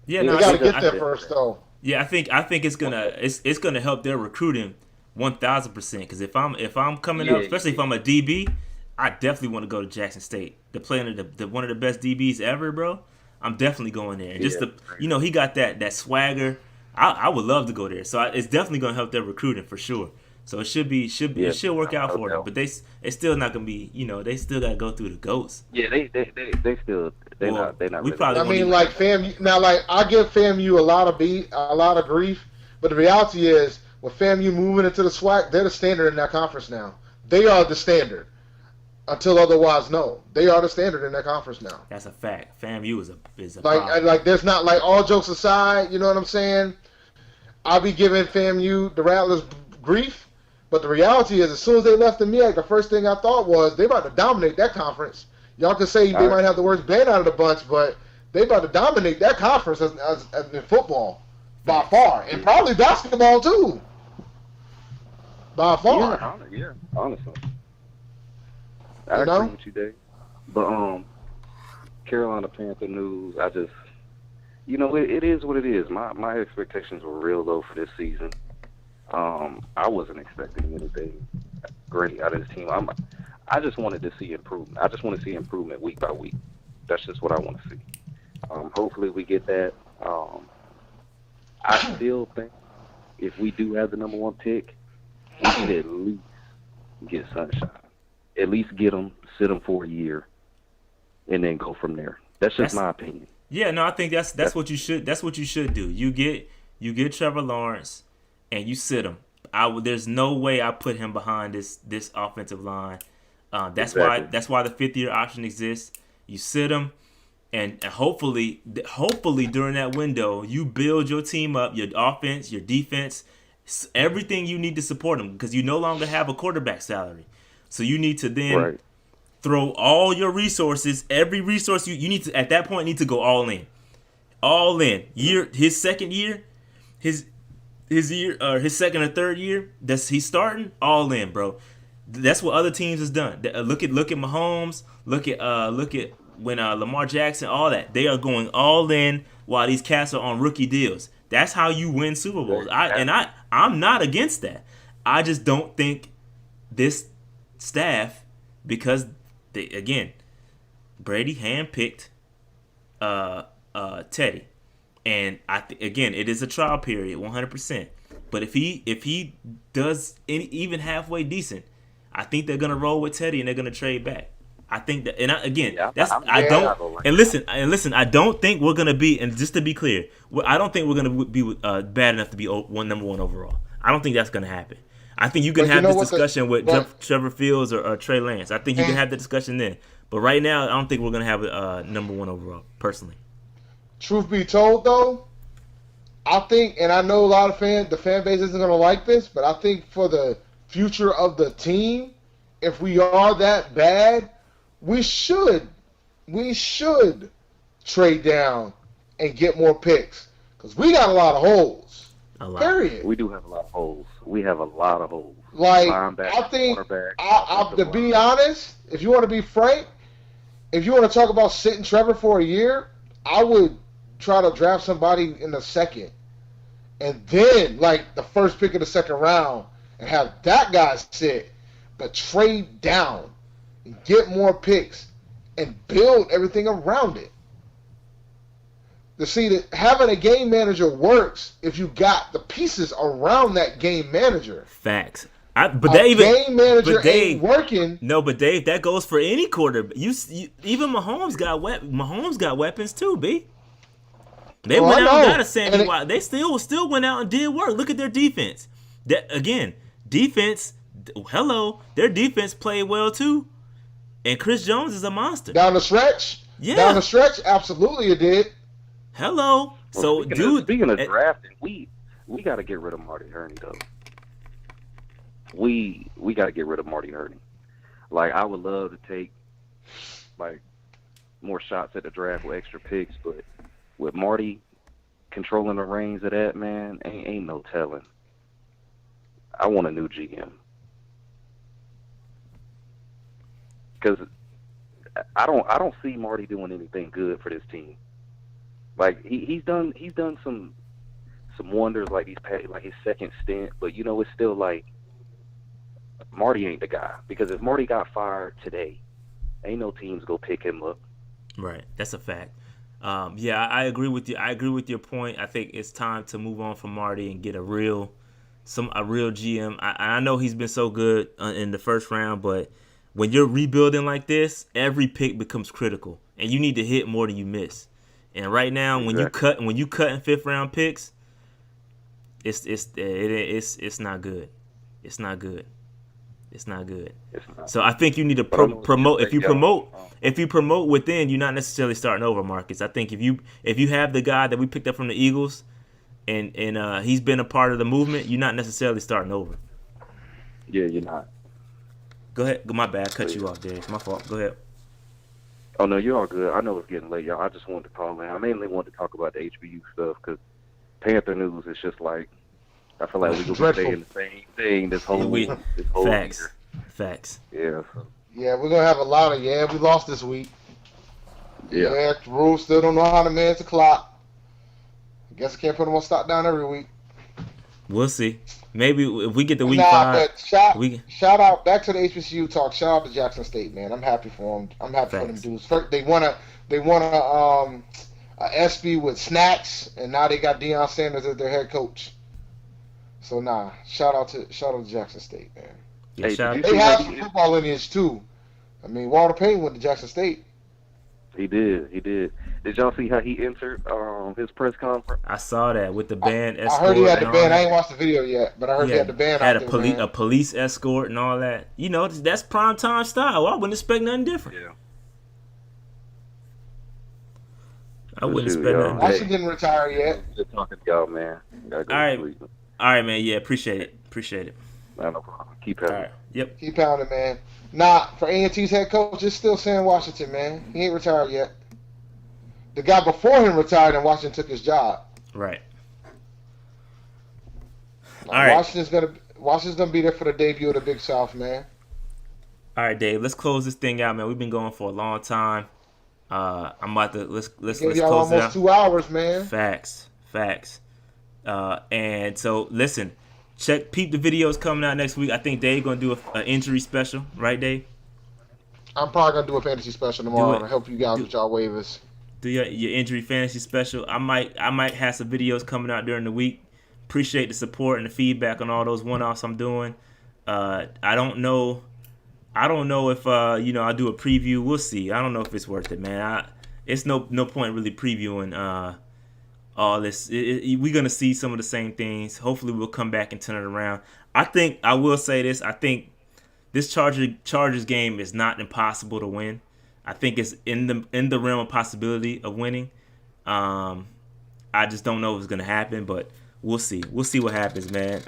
Yeah, no, they got to get there first, though. Yeah, I think it's gonna help their recruiting 1,000%. Because if I'm coming up, especially if I'm a DB, I definitely want to go to Jackson State. They're playing one of the best DBs ever, bro. I'm definitely going there. He got that swagger. I would love to go there. So it's definitely gonna help their recruiting for sure. So it should work out for them. But it's still not gonna be. They still gotta go through the GOATs. Yeah, they not. We probably. I mean, like FAMU. Now, like I give FAMU a lot of grief, but the reality is, with FAMU moving into the SWAC, they're the standard in that conference now. They are the standard. Until otherwise known, they are the standard in that conference now. That's a fact. FAMU is a like there's not, like, all jokes aside, you know what I'm saying? I'll be giving FAMU the Rattlers grief, but the reality is, as soon as they left the MEAC, the first thing I thought was they about to dominate that conference. Y'all can say they might have the worst band out of the bunch, but they about to dominate that conference as in football by far, and probably basketball too. By far. Yeah, honestly. I agree with you, Dave. But Carolina Panther news, I just, it is what it is. My expectations were real low for this season. I wasn't expecting anything great out of this team. I just wanted to see improvement. I just want to see improvement week by week. That's just what I want to see. Hopefully we get that. I still think if we do have the number 1 pick, we should at least get Sunshine. At least get him, sit him for a year, and then go from there. That's just my opinion. Yeah, no, I think that's what you should. That's what you should do. You get Trevor Lawrence, and you sit him. There's no way I put him behind this offensive line. That's why the 5th-year option exists. You sit him, and hopefully during that window you build your team up, your offense, your defense, everything you need to support him, because you no longer have a quarterback salary. So you need to then throw all your resources, every resource you need to at that point need to go all in. All in. His second year, his second or third year, he's starting all in, bro. That's what other teams has done. Look at Mahomes, look at when Lamar Jackson, all that. They are going all in while these cats are on rookie deals. That's how you win Super Bowls. I'm not against that. I just don't think this staff, because Brady handpicked Teddy, and again, it is a trial period, 100%. But if he does even halfway decent, I think they're gonna roll with Teddy and they're gonna trade back. I think that, listen. I don't think we're gonna be, and just to be clear, I don't think we're gonna be bad enough to be number 1 overall. I don't think that's gonna happen. I think you can have this discussion with Trevor Fields or Trey Lance. I think you can have the discussion then. But right now, I don't think we're going to have a number 1 overall, personally. Truth be told, though, I think, and I know a lot of the fan base isn't going to like this, but I think for the future of the team, if we are that bad, we should trade down and get more picks, because we got a lot of holes. Period. We do have a lot of holes. We have a lot of holes. Like, I think, to be honest, if you want to be frank, if you want to talk about sitting Trevor for a year, I would try to draft somebody in the second, and then like the first pick of the second round, and have that guy sit, but trade down and get more picks and build everything around it. To see that having a game manager works if you got the pieces around that game manager. Facts. Game manager ain't working. No, but Dave, that goes for any quarterback. Even Mahomes got weapons too, B. They went out and got a Sammy Watkins. They still went out and did work. Look at their defense. Defense. Hello, their defense played well too. And Chris Jones is a monster. Down the stretch? Yeah. Down the stretch, absolutely it did. Hello. So, speaking of drafting, we got to get rid of Marty Hurney, though. We got to get rid of Marty Hurney. Like, I would love to take, like, more shots at the draft with extra picks, but with Marty controlling the reins of that, man, ain't no telling. I want a new GM. Because I don't see Marty doing anything good for this team. Like he's done some wonders, like his second stint, but it's still like Marty ain't the guy, because if Marty got fired today, ain't no teams go pick him up. Right, that's a fact. Yeah, I agree with you. I agree with your point. I think it's time to move on from Marty and get a real GM. I know he's been so good in the first round, but when you're rebuilding like this, every pick becomes critical, and you need to hit more than you miss. And right now, when you cut in 5th round picks, it's not good. It's not good. It's not good. So I think you need to promote. If you promote within, you're not necessarily starting over, Marcus. I think if you have the guy that we picked up from the Eagles, and he's been a part of the movement, you're not necessarily starting over. Yeah, you're not. Go ahead. My bad. Cut you off, Dave. My fault. Go ahead. Oh, no, you're all good. I know it's getting late, y'all. I just wanted to call in. I mainly wanted to talk about the HBU stuff, because Panther news is just like, I feel like we're going to be saying the same thing this whole year. Facts. Yeah. Yeah, we're going to have a lot of, we lost this week. Yeah, the rules still don't know how to manage the clock. I guess I can't put them on stop down every week. We'll see. Maybe if we get to week 5. But shout out back to the HBCU talk. Shout out to Jackson State, man. I'm happy for them. I'm happy for them dudes. First, they won a SB with snacks, and now they got Deion Sanders as their head coach. So shout out to Jackson State, man. Yeah, they have some football lineage too. I mean, Walter Payton went to Jackson State. He did. Did y'all see how he entered his press conference? I saw that with the band I escort. heard he had the band. I ain't watched the video yet, but I heard he had the band had out there, a police escort and all that. You know, that's primetime style. I wouldn't expect nothing different. Yeah. I wouldn't expect nothing different. Washington didn't retire yet. Good talking to y'all, man. Gotta go to sleep. All right, man. Yeah, appreciate it. No problem. Keep pounding. All right. Yep. Keep pounding, man. Nah, for A&T's head coach, it's still Sam Washington, man. He ain't retired yet. The guy before him retired, and Washington took his job. Right. All right. Washington's gonna be there for the debut of the Big South, man. All right, Dave. Let's close this thing out, man. We've been going for a long time. I'm about to let's close it out. Almost 2 hours, man. Facts. And so listen, peep the videos coming out next week. I think Dave gonna do an injury special, right, Dave? I'm probably gonna do a fantasy special tomorrow to help you guys with y'all waivers. Do your injury fantasy special. I might have some videos coming out during the week. Appreciate the support and the feedback on all those one-offs I'm doing. I don't know if I'll do a preview. We'll see. I don't know if it's worth it, man. It's no point really previewing all this. We're gonna see some of the same things. Hopefully, we'll come back and turn it around. I will say this. I think this Chargers game is not impossible to win. I think it's in the realm of possibility of winning. I just don't know if it's gonna happen, but we'll see. We'll see what happens, man.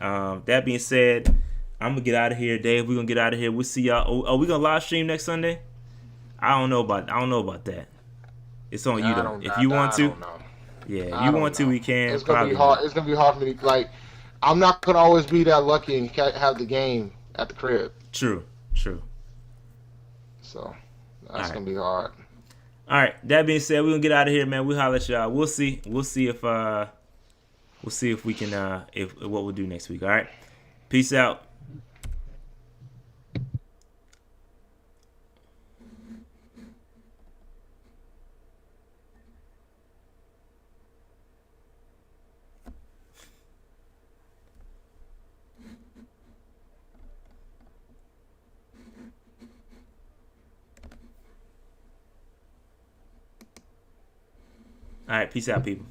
That being said, I'm gonna get out of here, Dave. We're gonna get out of here. We'll see y'all. Are we gonna live stream next Sunday? I don't know about that. It's on you though. If you want to, if you want to, we can. It's gonna be hard. It's gonna be hard for me. Like, I'm not gonna always be that lucky and have the game at the crib. True. So that's gonna be hard. All right. That being said, we're gonna get out of here, man. We'll holler at y'all. We'll see if we can what we'll do next week. All right. Peace out. All right, peace out, people.